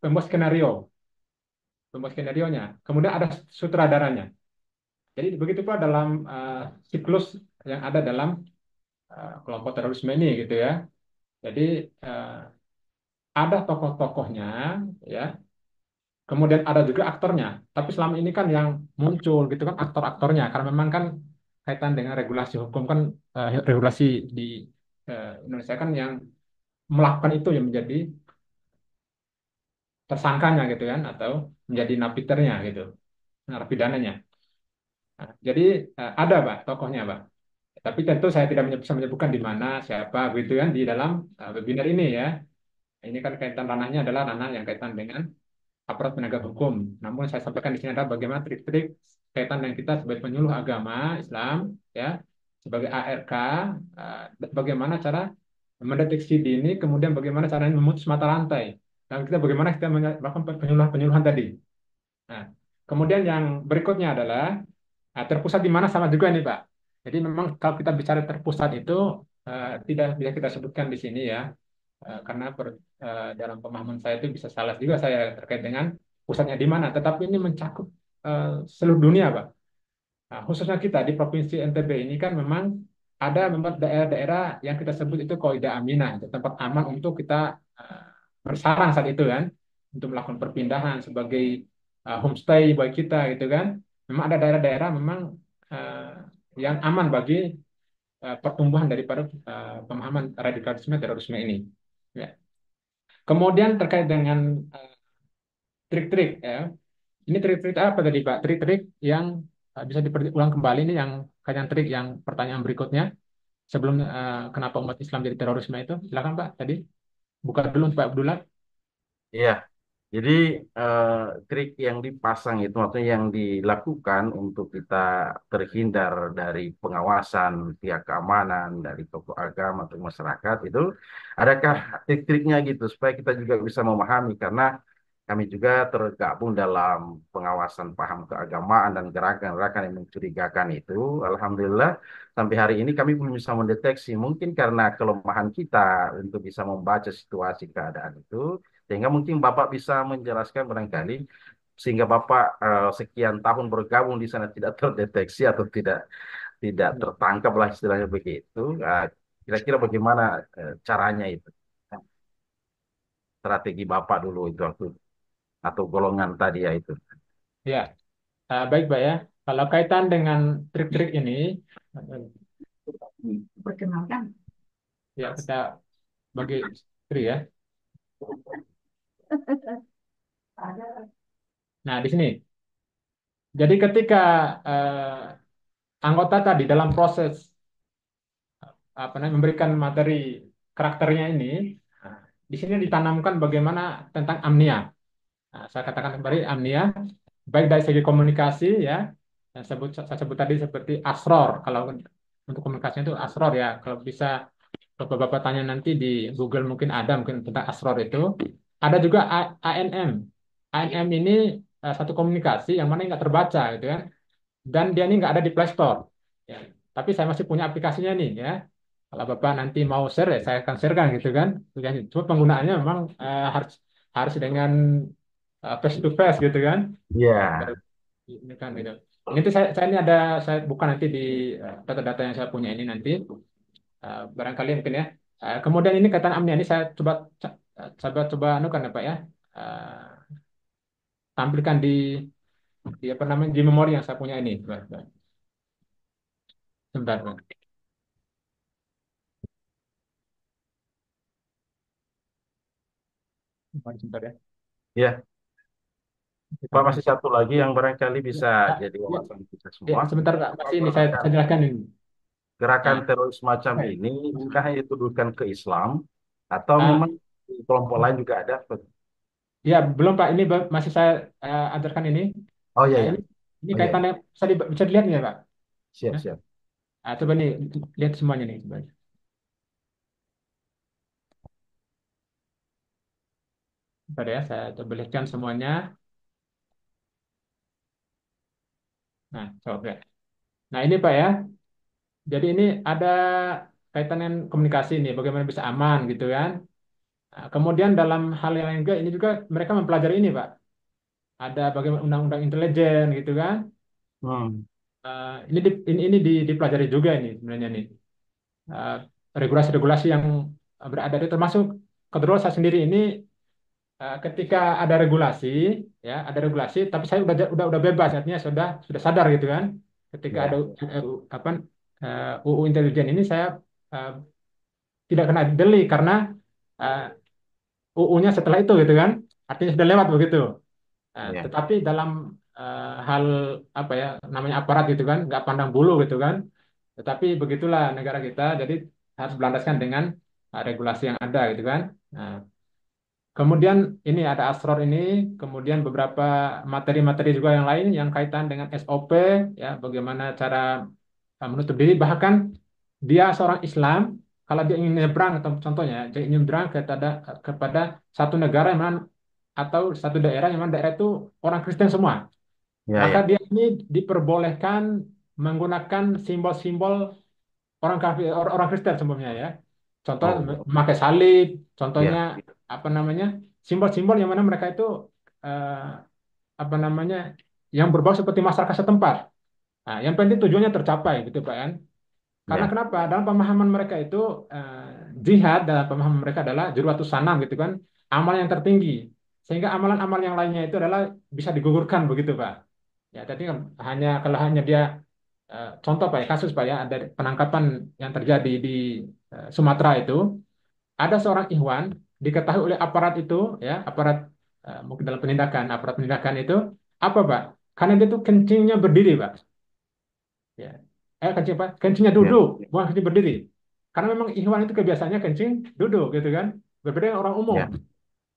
pembuat skenario, pembuat skenarionya. Kemudian ada sutradaranya. Jadi begitu pula dalam siklus yang ada dalam kelompok terorisme ini gitu ya. Jadi eh, ada tokoh-tokohnya ya, kemudian ada juga aktornya. Tapi selama ini kan yang muncul gitu kan aktor-aktornya karena memang kan kaitan dengan regulasi hukum kan regulasi di Indonesia kan yang melakukan itu yang menjadi tersangkanya gitu kan atau menjadi napiternya gitu, narapidana. Nah, jadi ada Pak tokohnya Pak. Tapi tentu saya tidak bisa menyebutkan di mana siapa gitu kan di dalam webinar ini ya. Ini kan kaitan ranahnya adalah ranah yang kaitan dengan aparat penegak hukum. Namun saya sampaikan di sini adalah bagaimana trik-trik kaitan dengan kita sebagai penyuluh agama Islam ya, sebagai ARK, bagaimana cara mendeteksi dini, kemudian bagaimana caranya memutus mata rantai. Dan kita bagaimana kita melakukan penyuluhan tadi. Nah, kemudian yang berikutnya adalah terpusat di mana sama juga nih Pak. Jadi memang kalau kita bicara terpusat itu tidak bisa kita sebutkan di sini ya. Karena dalam pemahaman saya itu bisa salah juga saya terkait dengan pusatnya di mana. Tetapi ini mencakup seluruh dunia Pak. Nah, khususnya kita di Provinsi NTB ini kan memang ada memang daerah-daerah yang kita sebut itu Qaeda Aminah, itu tempat aman untuk kita eh, bersarang saat itu kan, untuk melakukan perpindahan sebagai homestay bagi kita gitu kan. Memang ada daerah-daerah memang eh, yang aman bagi pertumbuhan daripada pemahaman radikalisme terorisme ini. Ya. Kemudian terkait dengan eh, trik-trik ya. Ini trik-trik apa tadi Pak? Trik-trik yang bisa diulang kembali nih yang kayak trik yang pertanyaan berikutnya sebelum kenapa umat Islam jadi terorisme itu. Silakan Pak tadi. Buka dulu untuk Pak Abdullah. Iya, jadi eh, trik yang dipasang itu maksudnya yang dilakukan untuk kita terhindar dari pengawasan pihak keamanan dari tokoh agama atau masyarakat itu, adakah trik-triknya gitu supaya kita juga bisa memahami karena kami juga tergabung dalam pengawasan paham keagamaan dan gerakan-gerakan yang mencurigakan itu. Alhamdulillah sampai hari ini kami belum bisa mendeteksi mungkin karena kelemahan kita untuk bisa membaca situasi keadaan itu. Sehingga mungkin Bapak bisa menjelaskan barangkali sehingga Bapak sekian tahun bergabung di sana tidak terdeteksi atau tidak tertangkap lah istilahnya begitu. Kira-kira bagaimana caranya itu? Strategi Bapak dulu itu waktu atau golongan tadi ya itu. Ya, baik Pak ya. Kalau kaitan dengan trik-trik ini, eh, Perkenalkan. ya kita bagi trik ya. Ada. Nah di sini. Jadi ketika anggota tadi dalam proses apa namanya memberikan materi karakternya ini, nah, di sini ditanamkan bagaimana tentang amnia. Nah, saya katakan kembali amnia baik dari segi komunikasi ya, saya sebut tadi seperti asror. Kalau untuk komunikasinya itu asror ya. Kalau bisa Bapak-bapak tanya nanti di Google mungkin ada mungkin tentang asror itu. Ada juga ANM. ANM ini satu komunikasi yang mana nggak terbaca gitu kan. Dan dia ini nggak ada di Play Store. Ya. Tapi saya masih punya aplikasinya nih ya. Kalau Bapak nanti mau share ya saya akan sharekan gitu kan. Cuma penggunaannya memang harus harus dengan face to face gitu kan. Iya. Ini kan gitu. Ini tuh saya ini ada saya buka nanti di data-data yang saya punya ini nanti. Barangkali mungkin ya. Kemudian ini kaitan amnia ini saya coba anu kan ya Pak ya. Tampilkan di apa namanya di memori yang saya punya ini. Sebentar, Pak. Sebentar ya. Ya, Pak masih satu lagi yang barangkali Ya, bisa ya, jadi ya, wawasan kita ya, semua. sebentar Pak. Masih ini saya Gerakan jelaskan ini. gerakan Nah, teroris macam baik. ini bukan hanya dituduhkan ke Islam atau Ah, memang di kelompok lain juga ada. ya belum Pak. Ini masih saya ajarkan ini. Oh iya Nah, ya. ini Oh iya, iya. kaitannya bisa dilihat nih ya Pak. Siap Ya. siap. Coba nih lihat semuanya nih. Coba. Bentar ya, saya coba lihatkan semuanya. Nah, coba. Nah, ini Pak ya. Jadi ini ada kaitan dengan komunikasi nih, bagaimana bisa aman gitu kan. Nah, kemudian dalam hal yang lain juga, ini juga mereka mempelajari ini Pak. Ada bagaimana undang-undang intelijen gitu kan. Hmm. Dipelajari juga ini sebenarnya nih. Eh, Regulasi-regulasi yang berada di termasuk kebetulan saya sendiri ini ketika ada regulasi ya ada regulasi tapi saya udah bebas artinya sudah sadar gitu kan ketika ada Ya, apa UU intelijen ini saya eh, tidak kena delik karena eh, UU-nya setelah itu gitu kan artinya sudah lewat begitu. ya, Tetapi dalam hal apa ya namanya aparat gitu kan nggak pandang bulu gitu kan tetapi begitulah negara kita jadi harus berlandaskan dengan regulasi yang ada gitu kan. Nah, kemudian ini ada Asror ini, kemudian beberapa materi-materi juga yang lain yang kaitan dengan SOP, ya bagaimana cara menutup diri. Bahkan dia seorang Islam, kalau dia ingin nyebrang atau contohnya dia ingin nyebrang kepada satu negara yang mana atau satu daerah yang mana daerah itu orang Kristen semua, ya, maka ya. dia ini diperbolehkan menggunakan simbol-simbol orang kafir orang Kristen sebelumnya ya contoh Oh, memakai salib contohnya ya, apa namanya simbol-simbol yang mana mereka itu eh, apa namanya yang berbau seperti masyarakat setempat. Nah, yang penting tujuannya tercapai gitu Pak kan karena ya, kenapa dalam pemahaman mereka itu jihad dalam pemahaman mereka adalah jurwatus sanam gitu kan amalan yang tertinggi sehingga amalan-amalan yang lainnya itu adalah bisa digugurkan begitu Pak ya tadi kan kalau hanya dia contoh Pak ya, kasus Pak ya, ada penangkapan yang terjadi di Sumatera itu, ada seorang Ikhwan diketahui oleh aparat itu, ya aparat mungkin dalam penindakan, aparat penindakan itu apa Pak? Karena dia tuh kencingnya berdiri Pak, ya, kencing Pak, kencingnya ya, duduk, bukan kencing berdiri. Karena memang Ikhwan itu kebiasaannya kencing duduk gitu kan, berbeda dengan orang umum. ya,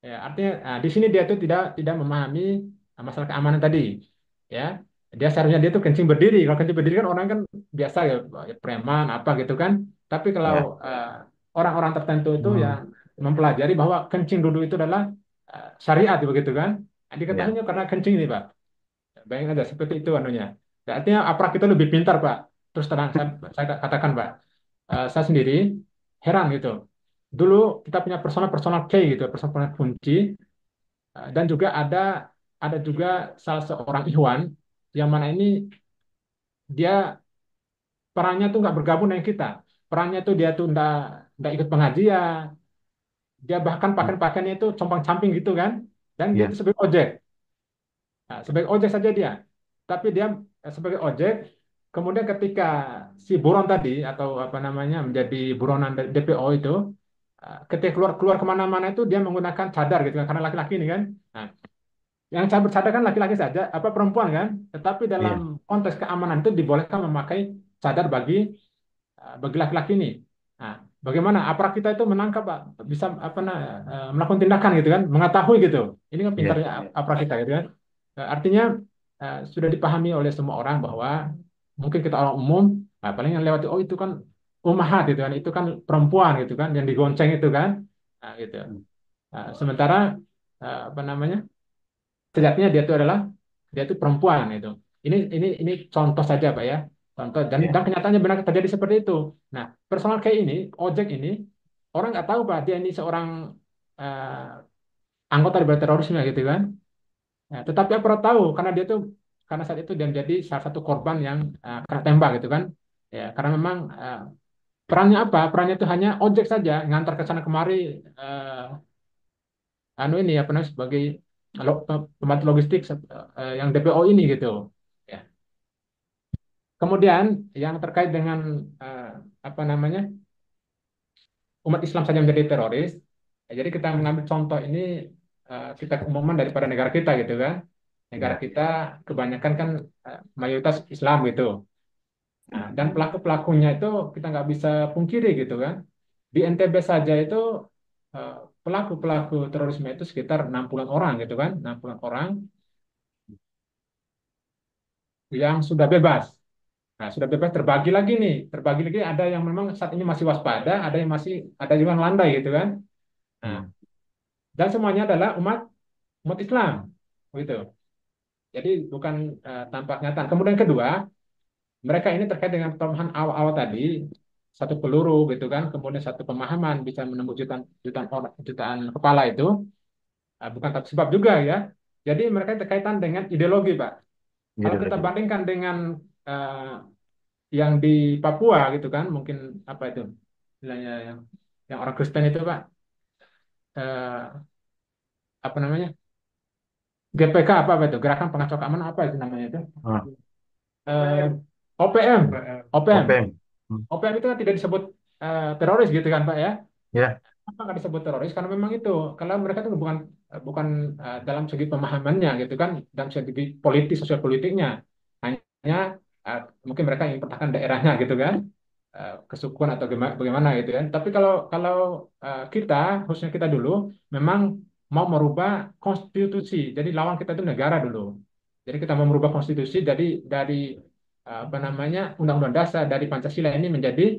Ya, artinya di sini dia tuh tidak memahami masalah keamanan tadi. Ya, dia seharusnya dia tuh kencing berdiri. Kalau kencing berdiri kan orang kan biasa ya, ya preman apa gitu kan. Tapi kalau ya. orang-orang tertentu itu ya Hmm. mempelajari bahwa kencing duduk itu adalah syariat begitu kan. Nah, Ya, diketahuinya karena kencing ini Pak. Bayangin aja seperti itu anunya. Ya, artinya aparat kita lebih pintar Pak. Terus terang saya katakan Pak, saya sendiri heran gitu. Dulu kita punya personal-personal key gitu, personal kunci. Dan juga ada juga salah seorang Ikhwan yang mana ini dia perannya tuh nggak bergabung dengan kita. Perannya tuh dia tuh nggak ikut pengajian. Dia bahkan pakaian-pakaiannya itu compang-camping gitu kan. Dan dia itu ya, sebagai ojek. Nah, sebagai ojek saja dia. Tapi dia sebagai ojek. Kemudian ketika si buron tadi atau apa namanya menjadi buronan dari DPO itu, ketika keluar keluar kemana-mana itu dia menggunakan cadar gitu kan karena laki-laki ini kan. Nah, yang saya bercadar kan laki-laki saja, apa perempuan kan? Tetapi dalam ya, konteks keamanan itu dibolehkan memakai cadar bagi laki-laki ini. Nah, bagaimana aparat kita itu menangkap Pak, bisa melakukan tindakan gitu kan, mengetahui gitu. Ini kan ya, pintarnya aparat kita gitu kan. Artinya sudah dipahami oleh semua orang bahwa mungkin kita orang umum, paling yang lewati oh itu kan umahat gitu kan, itu kan perempuan gitu kan, yang digonceng itu kan, nah, gitu. Sementara apa namanya? Sejatinya dia itu perempuan itu. Ini contoh saja Pak ya. Contoh dan ya, kenyataannya benar terjadi seperti itu. Nah, personal kayak ini, ojek ini orang nggak tahu Pak dia ini seorang anggota dari terorisme gitu kan. Nah, tetapi aparat tahu karena dia tuh karena saat itu dia menjadi salah satu korban yang kena tembak gitu kan. Ya, karena memang perannya apa? Perannya itu hanya ojek saja, ngantar ke sana kemari ini apa namanya sebagai pembantu logistik yang DPO ini gitu. Ya. Kemudian yang terkait dengan eh, apa namanya umat Islam saja menjadi teroris, ya, jadi kita mengambil contoh ini kita keumuman daripada negara kita gitu kan. Negara ya, kita kebanyakan kan mayoritas Islam gitu. Nah, dan pelaku-pelakunya itu kita nggak bisa pungkiri gitu kan. Di NTB saja itu eh, pelaku-pelaku terorisme itu sekitar 60-an orang gitu kan, 60-an orang yang sudah bebas. Nah, sudah bebas terbagi lagi nih, terbagi lagi ada yang memang saat ini masih waspada, ada yang masih ada juga yang landai gitu kan. Nah, hmm, dan semuanya adalah umat umat Islam, gitu. Jadi bukan tanpa kenyataan. Kemudian kedua, mereka ini terkait dengan pemahaman awal-awal tadi, satu peluru gitu kan, kemudian satu pemahaman bisa menembus jutaan jutaan orang, jutaan kepala itu bukan tanpa sebab juga ya. Jadi mereka terkaitan dengan ideologi, Pak. Kalau kita Ideologi. bandingkan dengan eh, yang di Papua gitu kan, mungkin apa itu istilahnya yang orang Kristen itu, Pak, apa namanya, GPK apa itu, Gerakan Pengacau Keamanan apa itu namanya itu, Ah, eh, OPM, OPM, OPM. Hmm. OPM itu kan tidak disebut teroris gitu kan, Pak ya. Ya, Apa nggak disebut teroris? Karena memang itu, kalau mereka itu bukan bukan dalam segi pemahamannya gitu kan, dalam segi politis, sosial politiknya, hanya mungkin mereka ingin pertahankan daerahnya gitu kan, kesukuan atau bagaimana gitu ya. Tapi kalau kalau kita, khususnya kita dulu, memang mau merubah konstitusi. Jadi lawan kita itu negara dulu. Jadi kita mau merubah konstitusi dari apa namanya, undang-undang dasar dari Pancasila ini menjadi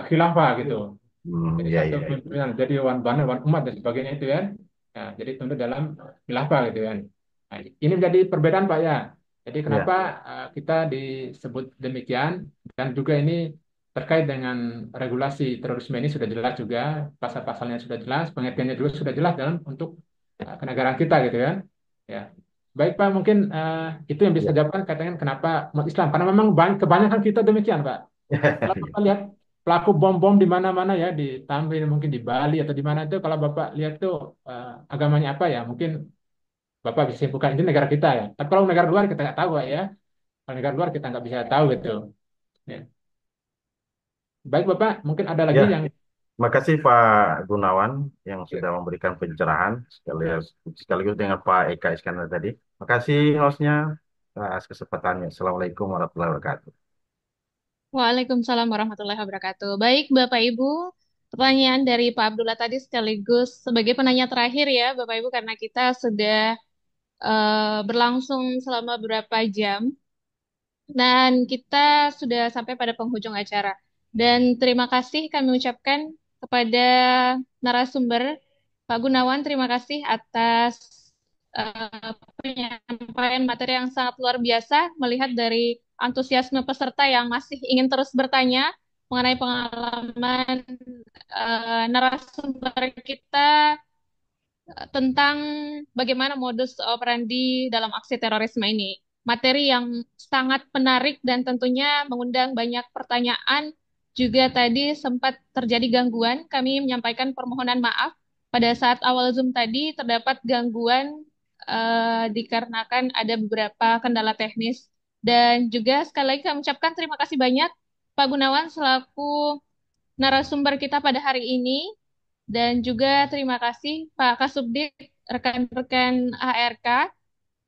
khilafah gitu. Jadi ya, satu ya, ya. pimpinan, jadi wan bana, wan umat dan sebagainya itu ya. Nah, jadi tentu dalam khilafah gitu kan. Nah, ini menjadi perbedaan Pak ya. Jadi Ya, kenapa kita disebut demikian, dan juga ini terkait dengan regulasi terorisme ini sudah jelas juga, pasal-pasalnya sudah jelas, pengertiannya juga sudah jelas dalam untuk kenegaraan kita gitu kan. Ya. Baik Pak, mungkin itu yang bisa ya. jawaban katanya kenapa umat Islam. Karena memang kebanyakan kita demikian Pak. Kalau Bapak lihat pelaku bom-bom di mana-mana ya, di Tamrin, mungkin di Bali atau di mana itu, kalau Bapak lihat tuh agamanya apa ya, mungkin Bapak bisa simpulkan ini negara kita ya. Tapi kalau negara luar kita nggak tahu Pak, ya. Kalau negara luar kita nggak bisa tahu gitu. Ya. Baik Bapak, mungkin ada lagi Ya, yang makasih Pak Gunawan yang sudah memberikan pencerahan ya. sekaligus, sekaligus dengan Pak Eka Iskandar tadi. Makasih hostnya atas kesempatannya. Assalamualaikum warahmatullahi wabarakatuh. Waalaikumsalam warahmatullahi wabarakatuh. Baik, Bapak Ibu, pertanyaan dari Pak Abdullah tadi sekaligus sebagai penanya terakhir ya, Bapak Ibu, karena kita sudah berlangsung selama beberapa jam dan kita sudah sampai pada penghujung acara. Dan terima kasih kami ucapkan kepada narasumber Pak Gunawan, terima kasih atas penyampaian materi yang sangat luar biasa, melihat dari antusiasme peserta yang masih ingin terus bertanya mengenai pengalaman narasumber kita tentang bagaimana modus operandi dalam aksi terorisme ini. Materi yang sangat menarik dan tentunya mengundang banyak pertanyaan. Juga tadi sempat terjadi gangguan. Kami menyampaikan permohonan maaf. Pada saat awal Zoom tadi terdapat gangguan dikarenakan ada beberapa kendala teknis. Dan juga sekali lagi kami ucapkan terima kasih banyak Pak Gunawan selaku narasumber kita pada hari ini. Dan juga terima kasih Pak Kasubdit, rekan-rekan ARK.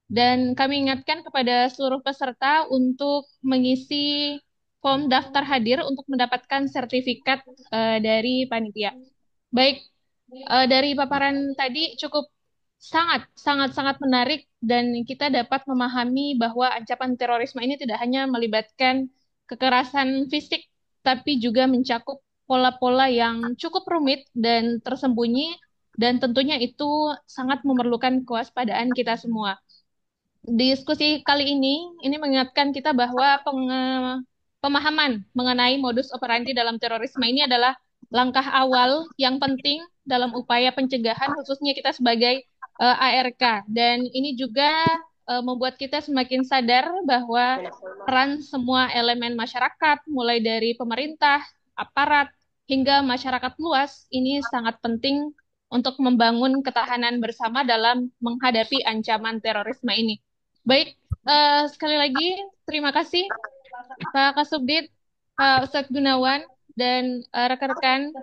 Dan kami ingatkan kepada seluruh peserta untuk mengisi form daftar hadir untuk mendapatkan sertifikat dari panitia. Baik, dari paparan tadi cukup sangat menarik dan kita dapat memahami bahwa ancaman terorisme ini tidak hanya melibatkan kekerasan fisik, tapi juga mencakup pola-pola yang cukup rumit dan tersembunyi, dan tentunya itu sangat memerlukan kewaspadaan kita semua. Diskusi kali ini mengingatkan kita bahwa pemahaman mengenai modus operandi dalam terorisme ini adalah langkah awal yang penting dalam upaya pencegahan, khususnya kita sebagai ARK. Dan ini juga membuat kita semakin sadar bahwa peran semua elemen masyarakat, mulai dari pemerintah, aparat, hingga masyarakat luas, ini sangat penting untuk membangun ketahanan bersama dalam menghadapi ancaman terorisme ini. Baik, sekali lagi terima kasih Pak Kasubdit, Pak Ustadz Gunawan, dan rekan-rekan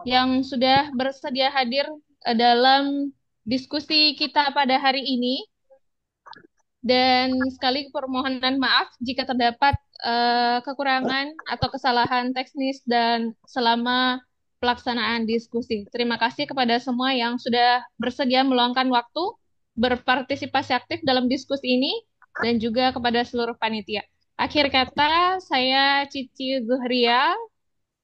yang sudah bersedia hadir dalam diskusi kita pada hari ini. Dan sekali permohonan maaf jika terdapat kekurangan atau kesalahan teknis dan selama pelaksanaan diskusi. Terima kasih kepada semua yang sudah bersedia meluangkan waktu berpartisipasi aktif dalam diskusi ini dan juga kepada seluruh panitia. Akhir kata, saya Cici Zuhria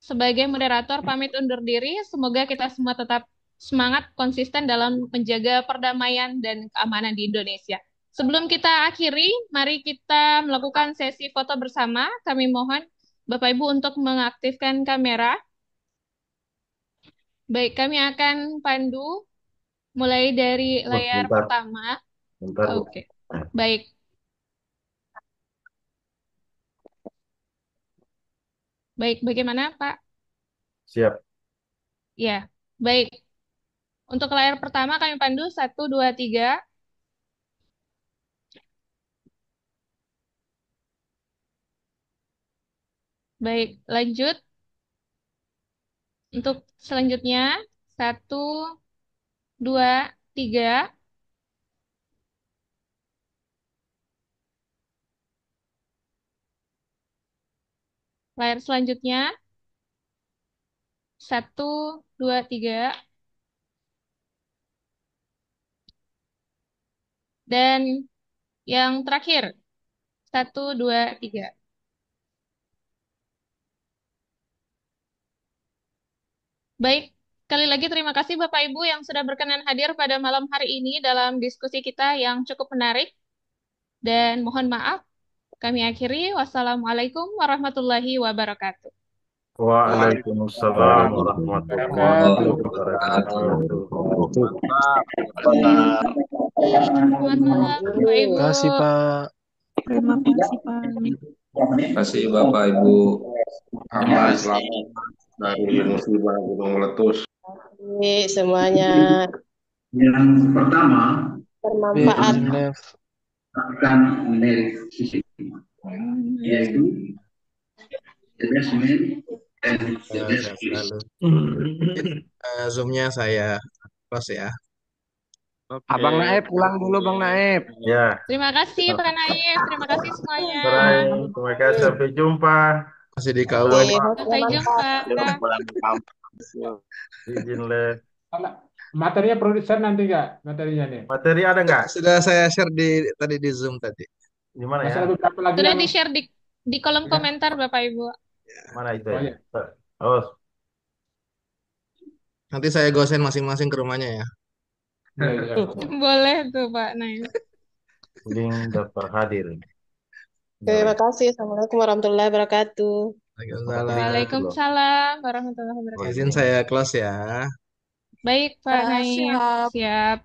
sebagai moderator pamit undur diri. Semoga kita semua tetap semangat konsisten dalam menjaga perdamaian dan keamanan di Indonesia. Sebelum kita akhiri, mari kita melakukan sesi foto bersama. Kami mohon Bapak Ibu untuk mengaktifkan kamera. Baik, kami akan pandu mulai dari Oh, layar bentar, pertama. bentar, Bu. Oke, baik. Baik, bagaimana Pak? Siap. Ya, baik. Untuk layar pertama kami pandu 1, 2, 3. Baik, lanjut. Untuk selanjutnya 1, 2, 3. Layar selanjutnya 1, 2, 3. Dan yang terakhir 1, 2, 3. Baik, sekali lagi terima kasih Bapak Ibu yang sudah berkenan hadir pada malam hari ini dalam diskusi kita yang cukup menarik. Dan mohon maaf, kami akhiri. Wassalamualaikum warahmatullahi wabarakatuh. Waalaikumsalam warahmatullahi Wabarakatuh. wabarakatuh. Selamat malam Bapak Ibu. Terima kasih Pak. Terima kasih Pak. Terima kasih Bapak Ibu. Aman selamat dari musibah gunung meletus. Semuanya Yang pertama, bermanfaat. akan menarik sisi, yaitu the best man and the best place. Zoom-nya saya close ya. Abang Naib pulang dulu Bang Naib. Ya, Terima kasih Pak Naif. Terima kasih semuanya. Baik, terima kasih. Sampai jumpa. Masih di KUA nih. Sampai jumpa. Izin live. Materinya produser nanti nggak materinya nih? Materi ada nggak? Sudah saya share tadi di Zoom tadi. Di mana Masih ya? ada beberapa lagi Sudah yang di-share di kolom komentar Bapak Ibu. Mana itu Oh, ya? iya. Oh, Nanti saya gosen masing-masing ke rumahnya ya. Iya, iya. Boleh tuh Pak Naif. link daftar hadir. Terima kasih. Assalamualaikum warahmatullahi wabarakatuh. Waalaikumsalam. Waalaikumsalam warahmatullahi wabarakatuh. Izin saya close ya. Baik Pak Naif. Siap. Siap.